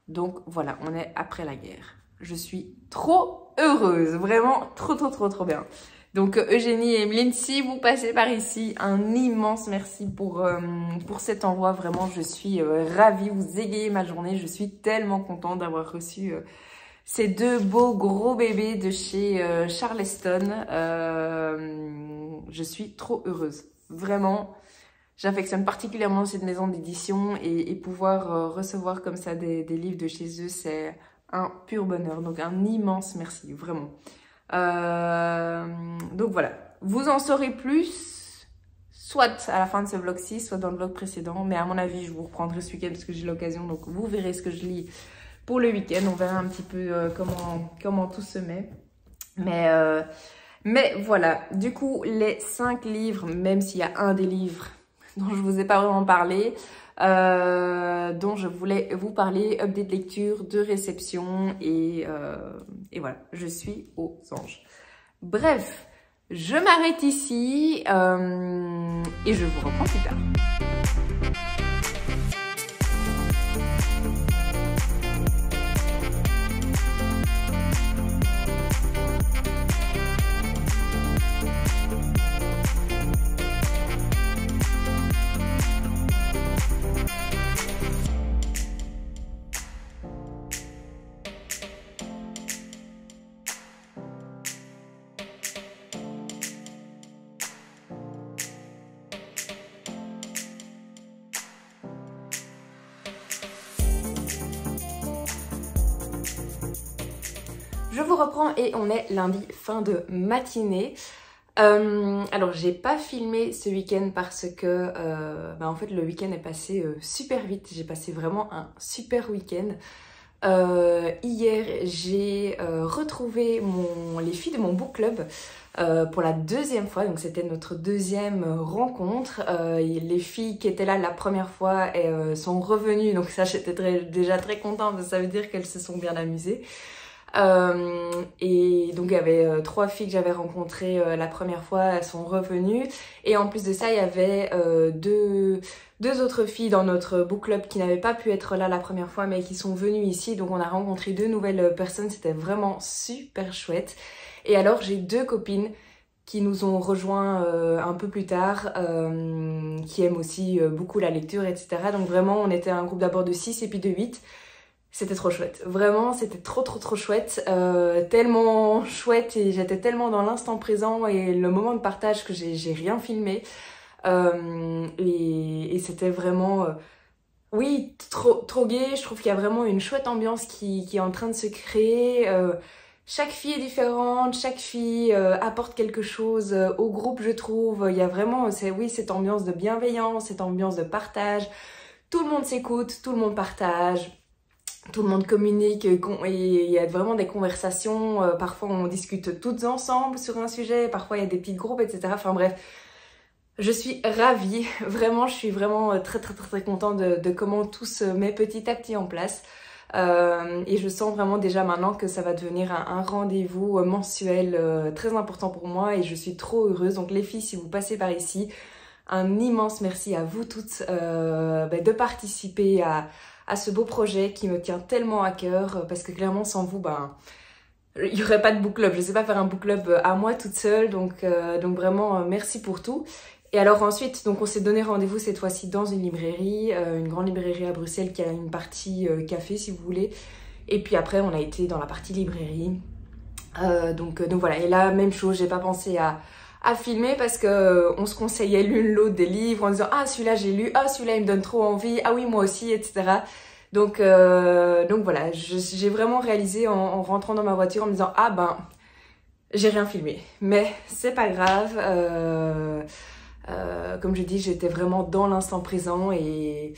Donc voilà, on est après la guerre. Je suis trop heureuse, vraiment trop bien. Donc Eugénie et Emeline, si vous passez par ici, un immense merci pour cet envoi. Vraiment, je suis ravie, vous égayez ma journée. Je suis tellement contente d'avoir reçu ces 2 beaux gros bébés de chez Charleston. Je suis trop heureuse. Vraiment, j'affectionne particulièrement cette maison d'édition et pouvoir recevoir comme ça des livres de chez eux, c'est un pur bonheur. Donc un immense merci, vraiment. Donc voilà, vous en saurez plus soit à la fin de ce vlog-ci, soit dans le vlog précédent. Mais à mon avis, je vous reprendrai ce week-end parce que j'ai l'occasion. Donc vous verrez ce que je lis pour le week-end. On verra un petit peu comment tout se met. Mais voilà, du coup, les 5 livres, même s'il y a un des livres dont je vous ai pas vraiment parlé, dont je voulais vous parler, update de lecture, de réception et voilà, je suis aux anges. Bref, je m'arrête ici et je vous reprends plus tard. Je vous reprends et on est lundi fin de matinée. Alors j'ai pas filmé ce week-end parce que en fait le week-end est passé super vite. J'ai passé vraiment un super week-end. Hier j'ai retrouvé les filles de mon book club pour la deuxième fois, donc c'était notre deuxième rencontre. Les filles qui étaient là la première fois sont revenues, donc ça j'étais déjà très contente parce que ça veut dire qu'elles se sont bien amusées. Et donc il y avait 3 filles que j'avais rencontrées la première fois, elles sont revenues, et en plus de ça il y avait deux autres filles dans notre book club qui n'avaient pas pu être là la première fois mais qui sont venues ici, donc on a rencontré 2 nouvelles personnes, c'était vraiment super chouette. Et alors j'ai 2 copines qui nous ont rejoints un peu plus tard, qui aiment aussi beaucoup la lecture, etc. Donc vraiment on était un groupe d'abord de 6 et puis de 8. C'était trop chouette, vraiment c'était trop chouette, tellement chouette et j'étais tellement dans l'instant présent et le moment de partage que j'ai rien filmé et c'était vraiment, oui, trop gai. Je trouve qu'il y a vraiment une chouette ambiance qui est en train de se créer. Chaque fille est différente, chaque fille apporte quelque chose au groupe, je trouve. Il y a vraiment cette ambiance de bienveillance, cette ambiance de partage, tout le monde s'écoute, tout le monde partage. Tout le monde communique et il y a vraiment des conversations, parfois on discute toutes ensemble sur un sujet, parfois il y a des petits groupes, etc. Enfin bref, je suis ravie, vraiment, je suis vraiment très contente de comment tout se met petit à petit en place. Et je sens vraiment déjà maintenant que ça va devenir un rendez-vous mensuel très important pour moi et je suis trop heureuse. Donc les filles, si vous passez par ici, un immense merci à vous toutes de participer à ce beau projet qui me tient tellement à cœur parce que clairement sans vous, il n'y aurait pas de book club. Je ne sais pas faire un book club à moi toute seule, donc vraiment merci pour tout. Et alors ensuite, donc on s'est donné rendez-vous cette fois-ci dans une librairie, une grande librairie à Bruxelles qui a une partie café si vous voulez. Et puis après on a été dans la partie librairie. Donc voilà, et là même chose, j'ai pas pensé à filmer parce que on se conseillait l'une l'autre des livres en disant ah celui-là j'ai lu, ah celui-là il me donne trop envie, ah oui moi aussi, etc. Donc voilà, j'ai vraiment réalisé en rentrant dans ma voiture en me disant ah j'ai rien filmé, mais c'est pas grave. Comme je dis, j'étais vraiment dans l'instant présent et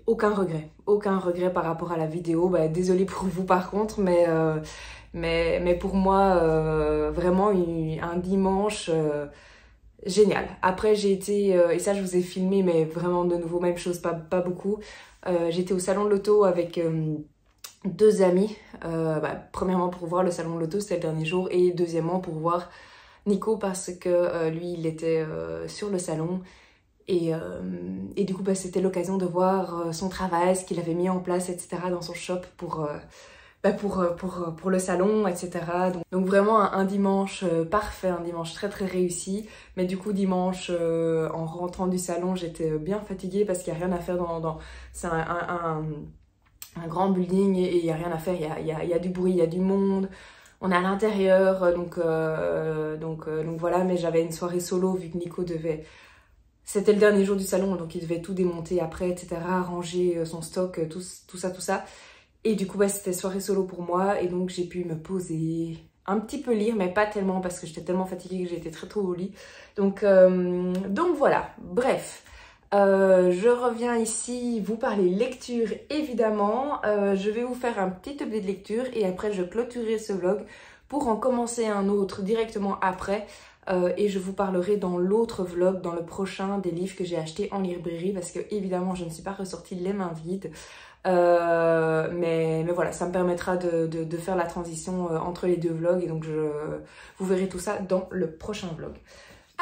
aucun regret par rapport à la vidéo. Désolée pour vous par contre, mais pour moi vraiment un dimanche génial. Après j'ai été, et ça je vous ai filmé mais vraiment de nouveau même chose, pas beaucoup. J'étais au salon de l'auto avec 2 amis, premièrement pour voir le salon de l'auto, c'était le dernier jour, et deuxièmement pour voir Nico parce que lui il était sur le salon. Et du coup c'était l'occasion de voir son travail, ce qu'il avait mis en place, etc. dans son shop pour le salon, etc. Donc vraiment un dimanche parfait, un dimanche très réussi. Mais du coup dimanche en rentrant du salon j'étais bien fatiguée parce qu'il n'y a rien à faire c'est un grand building et il n'y a rien à faire, il y a du bruit, il y a du monde. On est à l'intérieur, donc voilà, mais j'avais une soirée solo vu que Nico devait... C'était le dernier jour du salon, donc il devait tout démonter après, etc., ranger son stock, tout ça. Et du coup, c'était soirée solo pour moi, et donc j'ai pu me poser un petit peu lire, mais pas tellement parce que j'étais tellement fatiguée que j'ai été très tôt au lit. Donc voilà, bref. Je reviens ici vous parler lecture évidemment. Je vais vous faire un petit update de lecture et après je clôturerai ce vlog pour en commencer un autre directement après. Et je vous parlerai dans l'autre vlog, dans le prochain, des livres que j'ai achetés en librairie parce que évidemment je ne suis pas ressortie les mains vides. Mais voilà, ça me permettra de faire la transition entre les deux vlogs et donc vous verrez tout ça dans le prochain vlog.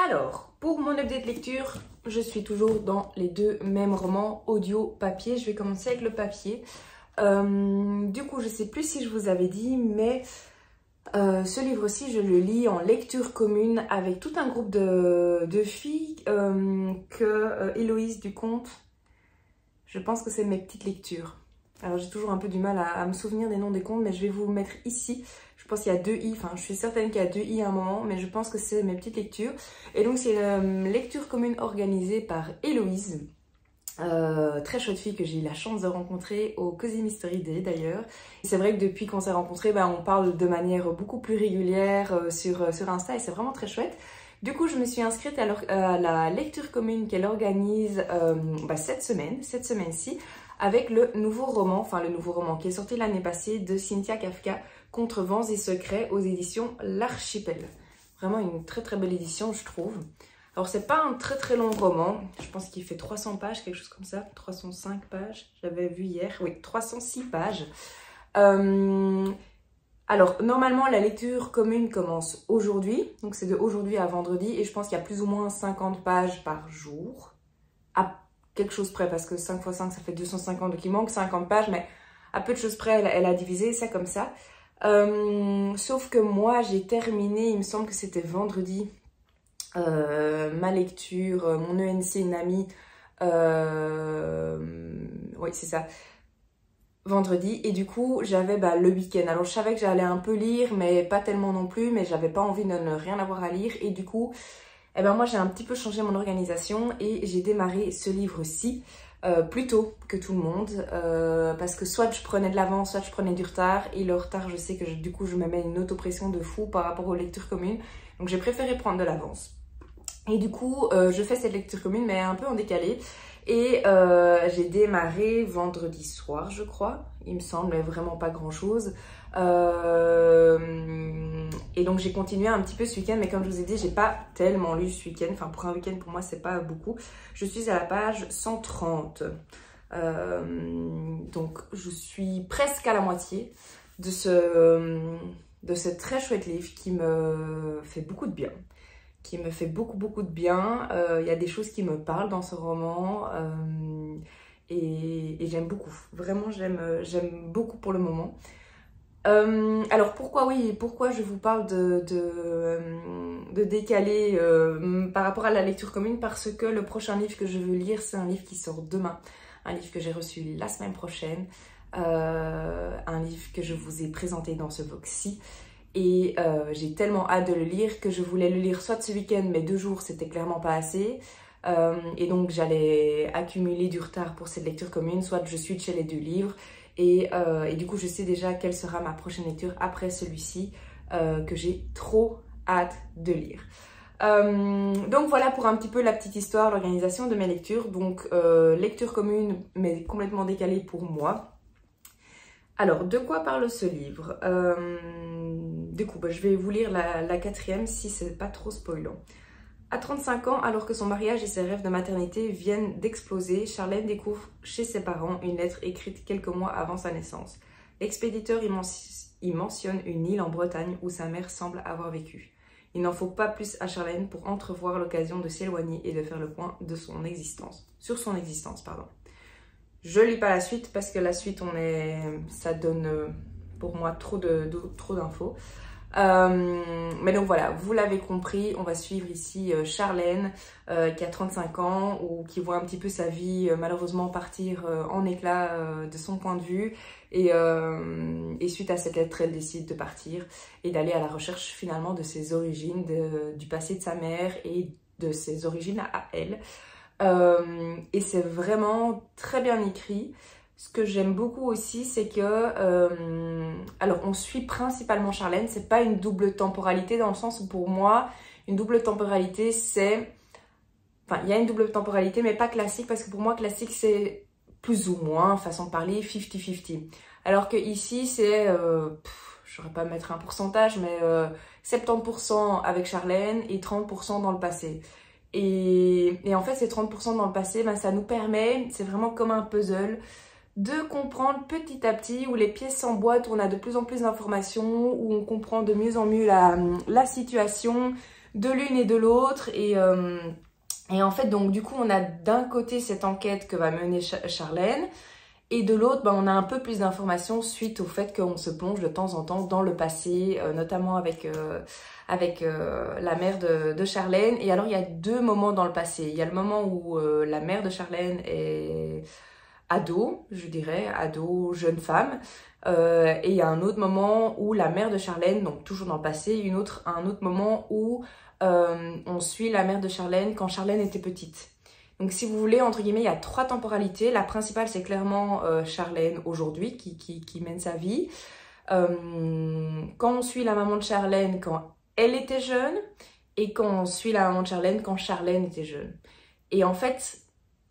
Alors, pour mon update lecture, je suis toujours dans les deux mêmes romans audio-papier. Je vais commencer avec le papier. Du coup, je sais plus si je vous avais dit, mais ce livre-ci, je le lis en lecture commune avec tout un groupe de filles que Héloïse Ducomte, je pense que c'est mes petites lectures. Alors, j'ai toujours un peu du mal à me souvenir des noms des comptes, mais je vais vous mettre ici. Je pense qu'il y a 2 i, enfin je suis certaine qu'il y a 2 i à un moment, mais je pense que c'est mes petites lectures. Et donc c'est une lecture commune organisée par Héloïse, très chouette fille que j'ai eu la chance de rencontrer au Cozy Mystery Day d'ailleurs. Et c'est vrai que depuis qu'on s'est rencontrés, on parle de manière beaucoup plus régulière sur Insta et c'est vraiment très chouette. Du coup, je me suis inscrite à la lecture commune qu'elle organise cette semaine-ci, avec le nouveau roman qui est sorti l'année passée de Cynthia Kafka, Contre vents et secrets aux éditions L'Archipel. Vraiment une très très belle édition, je trouve. Alors, c'est pas un très très long roman. Je pense qu'il fait 300 pages, quelque chose comme ça. 305 pages, j'avais vu hier. Oui, 306 pages. Alors, normalement, la lecture commune commence aujourd'hui. Donc, c'est de aujourd'hui à vendredi. Et je pense qu'il y a plus ou moins 50 pages par jour. À quelque chose près, parce que 5 x 5, ça fait 250. Donc, il manque 50 pages. Mais à peu de choses près, elle a divisé ça comme ça. Sauf que moi j'ai terminé, il me semble que c'était vendredi, ma lecture, mon ENC NAMI, oui c'est ça, vendredi, et du coup j'avais le week-end. Alors je savais que j'allais un peu lire, mais pas tellement non plus, mais j'avais pas envie de ne rien avoir à lire, et du coup, moi j'ai un petit peu changé mon organisation et j'ai démarré ce livre-ci. Plus tôt que tout le monde parce que soit je prenais de l'avance, soit je prenais du retard et le retard je sais que du coup je me mets une autopression de fou par rapport aux lectures communes, donc j'ai préféré prendre de l'avance et du coup je fais cette lecture commune mais un peu en décalé et j'ai démarré vendredi soir je crois, il me semble, mais vraiment pas grand chose. Et donc j'ai continué un petit peu ce week-end, mais comme je vous ai dit, j'ai pas tellement lu ce week-end. Enfin, pour un week-end, pour moi, c'est pas beaucoup. Je suis à la page 130. Donc je suis presque à la moitié de ce très chouette livre qui me fait beaucoup de bien. Qui me fait beaucoup de bien. Il y a des choses qui me parlent dans ce roman. Et j'aime beaucoup. Vraiment, j'aime beaucoup pour le moment. Alors pourquoi je vous parle de décaler par rapport à la lecture commune, parce que le prochain livre que je veux lire, c'est un livre qui sort demain, un livre que j'ai reçu la semaine prochaine, un livre que je vous ai présenté dans ce vlog-ci, et j'ai tellement hâte de le lire que je voulais le lire soit ce week-end, mais 2 jours c'était clairement pas assez, et donc j'allais accumuler du retard pour cette lecture commune, soit je switchais les 2 livres. Et du coup, je sais déjà quelle sera ma prochaine lecture après celui-ci, que j'ai trop hâte de lire. Donc voilà pour un petit peu la petite histoire, l'organisation de mes lectures. Donc lecture commune, mais complètement décalée pour moi. Alors, de quoi parle ce livre? Du coup, je vais vous lire la 4e si c'est pas trop spoilant. À 35 ans, alors que son mariage et ses rêves de maternité viennent d'exploser, Charlène découvre chez ses parents une lettre écrite quelques mois avant sa naissance. L'expéditeur y mentionne une île en Bretagne où sa mère semble avoir vécu. Il n'en faut pas plus à Charlène pour entrevoir l'occasion de s'éloigner et de faire le point sur son existence. Je lis pas la suite parce que la suite, ça donne pour moi trop d'infos. Mais donc voilà, vous l'avez compris, on va suivre ici Charlène qui a 35 ans ou qui voit un petit peu sa vie malheureusement partir en éclats de son point de vue et suite à cette lettre elle décide de partir et d'aller à la recherche finalement de ses origines, du passé de sa mère et de ses origines à elle. Et c'est vraiment très bien écrit. ce que j'aime beaucoup aussi, c'est que, alors on suit principalement Charlène, c'est pas une double temporalité dans le sens où pour moi, une double temporalité c'est, enfin il y a une double temporalité mais pas classique parce que pour moi classique c'est plus ou moins, façon de parler, 50-50. Alors que ici c'est, je ne saurais pas mettre un pourcentage mais 70% avec Charlène et 30% dans le passé. Et en fait ces 30% dans le passé, ben, ça nous permet, c'est vraiment comme un puzzle, de comprendre petit à petit, où les pièces s'emboîtent, où on a de plus en plus d'informations, où on comprend de mieux en mieux la situation de l'une et de l'autre. Et en fait, donc du coup, on a d'un côté cette enquête que va mener Charlène, et de l'autre, ben, on a un peu plus d'informations suite au fait qu'on se plonge de temps en temps dans le passé, notamment avec la mère de Charlène. Et alors, il y a deux moments dans le passé. Il y a le moment où la mère de Charlène est ado, je dirais, ado, jeune femme. Et il y a un autre moment où la mère de Charlène, donc toujours dans le passé, un autre moment où on suit la mère de Charlène quand Charlène était petite. Donc si vous voulez, entre guillemets, il y a 3 temporalités. La principale, c'est clairement Charlène aujourd'hui qui mène sa vie. Quand on suit la maman de Charlène quand elle était jeune et quand on suit la maman de Charlène quand Charlène était jeune. Et en fait,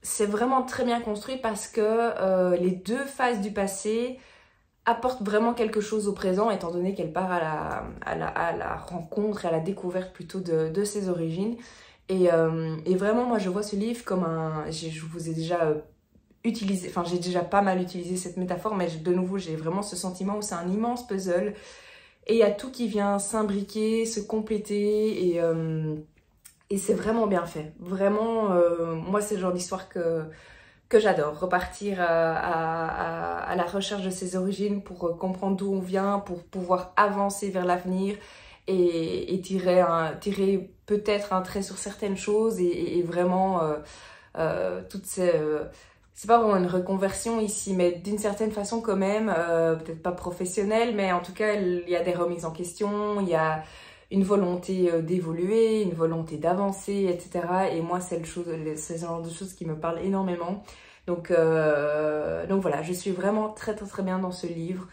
c'est vraiment très bien construit parce que les deux phases du passé apportent vraiment quelque chose au présent, étant donné qu'elle part à la rencontre et à la découverte plutôt de ses origines. Et vraiment, moi, je vois ce livre comme un... Je vous ai déjà utilisé, enfin, j'ai déjà pas mal utilisé cette métaphore, mais de nouveau, j'ai vraiment ce sentiment où c'est un immense puzzle. Et il y a tout qui vient s'imbriquer, se compléter, et c'est vraiment bien fait. Vraiment, moi, c'est le genre d'histoire que j'adore. Repartir à la recherche de ses origines pour comprendre d'où on vient, pour pouvoir avancer vers l'avenir et tirer peut-être un trait sur certaines choses et vraiment toutes ces... c'est pas vraiment une reconversion ici, mais d'une certaine façon quand même, peut-être pas professionnelle, mais en tout cas, il y a des remises en question, il y a une volonté d'évoluer, une volonté d'avancer, etc. Et moi, c'est ce genre de choses qui me parlent énormément. Donc voilà, je suis vraiment très bien dans ce livre.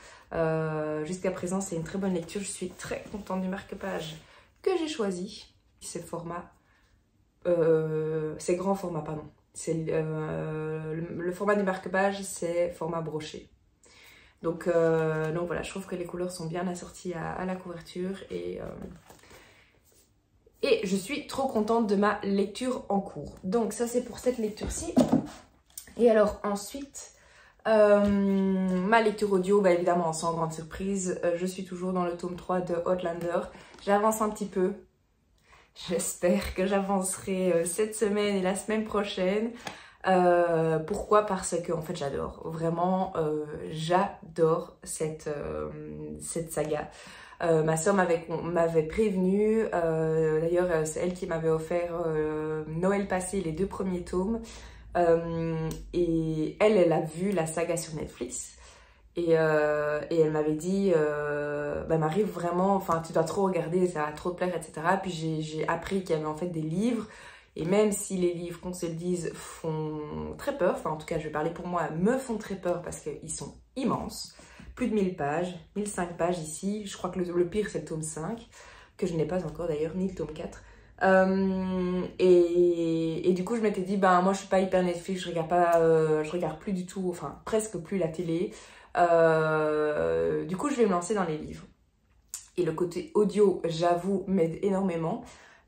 Jusqu'à présent, c'est une très bonne lecture. Je suis très contente du marque-page que j'ai choisi. C'est grand format, pardon. Le format du marque-page, c'est format broché. Donc voilà, je trouve que les couleurs sont bien assorties à la couverture et je suis trop contente de ma lecture en cours. Donc ça, c'est pour cette lecture-ci. Et alors ensuite, ma lecture audio, bah évidemment sans grande surprise, je suis toujours dans le tome 3 de Outlander. J'avance un petit peu. J'espère que j'avancerai cette semaine et la semaine prochaine. Pourquoi? Parce que en fait j'adore, vraiment j'adore cette saga. Ma soeur m'avait prévenue, d'ailleurs c'est elle qui m'avait offert Noël passé les 2 premiers tomes, et elle a vu la saga sur Netflix et elle m'avait dit bah Marie, vraiment, enfin tu dois trop regarder, ça va trop te plaire, etc. Puis j'ai appris qu'il y avait en fait des livres. Et même si les livres, qu'on se le dise, font très peur, enfin en tout cas je vais parler pour moi, me font très peur parce qu'ils sont immenses. Plus de 1000 pages, 1005 pages ici. Je crois que le pire c'est le tome 5, que je n'ai pas encore d'ailleurs, ni le tome 4. Et du coup je m'étais dit, ben moi je suis pas hyper Netflix, je regarde plus du tout, enfin presque plus la télé. Du coup je vais me lancer dans les livres. Et le côté audio, j'avoue, m'aide énormément.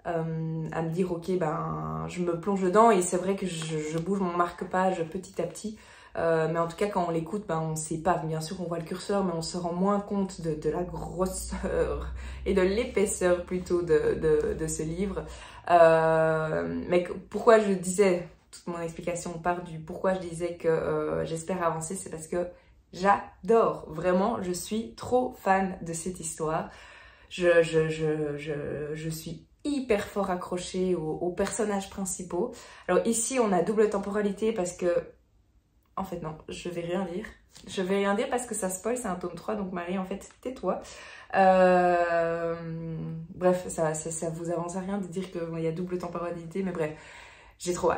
À me dire ok, ben je me plonge dedans et c'est vrai que je bouge mon marque-page petit à petit, mais en tout cas quand on l'écoute, ben on sait pas, bien sûr on voit le curseur mais on se rend moins compte de la grosseur et de l'épaisseur plutôt de ce livre. Mais pourquoi je disais, toute mon explication part du pourquoi je disais que j'espère avancer, c'est parce que j'adore, vraiment je suis trop fan de cette histoire. Je suis hyper fort accrochée aux personnages principaux. Alors ici, on a double temporalité parce que... En fait, non, je vais rien dire. Je vais rien dire parce que ça spoil, c'est un tome 3, donc Marie, en fait, tais-toi. Bref, ça vous avance à rien de dire qu'il y a double temporalité, mais bref. j'ai trop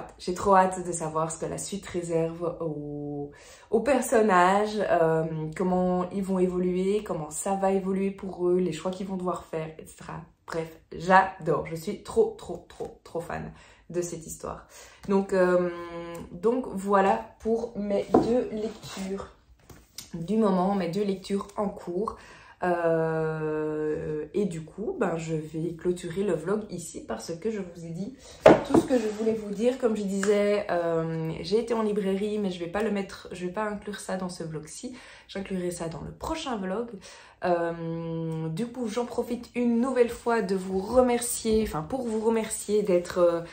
hâte de savoir ce que la suite réserve aux personnages, comment ils vont évoluer, comment ça va évoluer pour eux, les choix qu'ils vont devoir faire, etc. Bref, j'adore, je suis trop fan de cette histoire. Donc voilà pour mes 2 lectures du moment, mes 2 lectures en cours. Et du coup, je vais clôturer le vlog ici parce que je vous ai dit tout ce que je voulais vous dire. Comme je disais, j'ai été en librairie, mais je vais pas inclure ça dans ce vlog-ci. J'inclurai ça dans le prochain vlog. Du coup, j'en profite une nouvelle fois de vous remercier, pour vous remercier d'être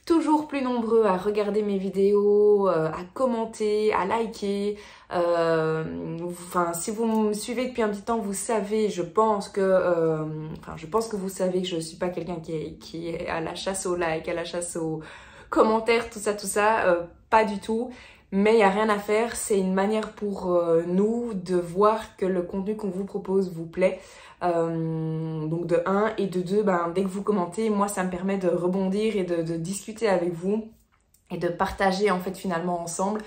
toujours plus nombreux à regarder mes vidéos, à commenter, à liker. Si vous me suivez depuis un petit temps, vous savez, je pense que vous savez que je suis pas quelqu'un qui est à la chasse aux likes, à la chasse aux commentaires, tout ça, pas du tout. Mais il n'y a rien à faire, c'est une manière pour nous de voir que le contenu qu'on vous propose vous plaît. Donc de 1 et de 2, dès que vous commentez, moi ça me permet de rebondir et de discuter avec vous et de partager en fait finalement ensemble.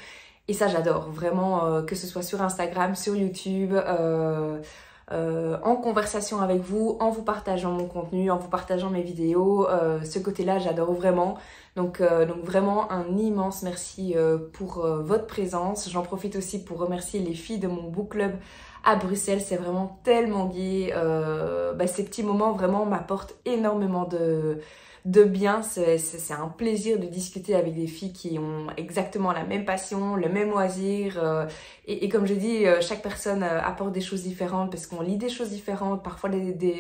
Et ça j'adore vraiment, que ce soit sur Instagram, sur YouTube, en conversation avec vous, en vous partageant mon contenu, en vous partageant mes vidéos. Ce côté-là j'adore vraiment. Donc vraiment un immense merci pour votre présence. J'en profite aussi pour remercier les filles de mon book club à Bruxelles. C'est vraiment tellement gai. Ces petits moments vraiment m'apportent énormément de bien. C'est un plaisir de discuter avec des filles qui ont exactement la même passion, le même loisir. Et comme je dis, chaque personne apporte des choses différentes parce qu'on lit des choses différentes. Parfois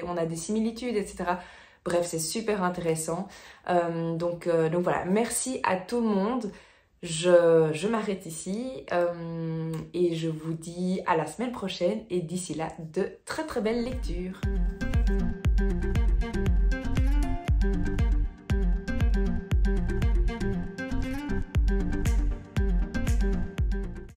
on a des similitudes, etc. Bref, c'est super intéressant. Donc voilà, merci à tout le monde. Je m'arrête ici et je vous dis à la semaine prochaine. Et d'ici là, de très belles lectures.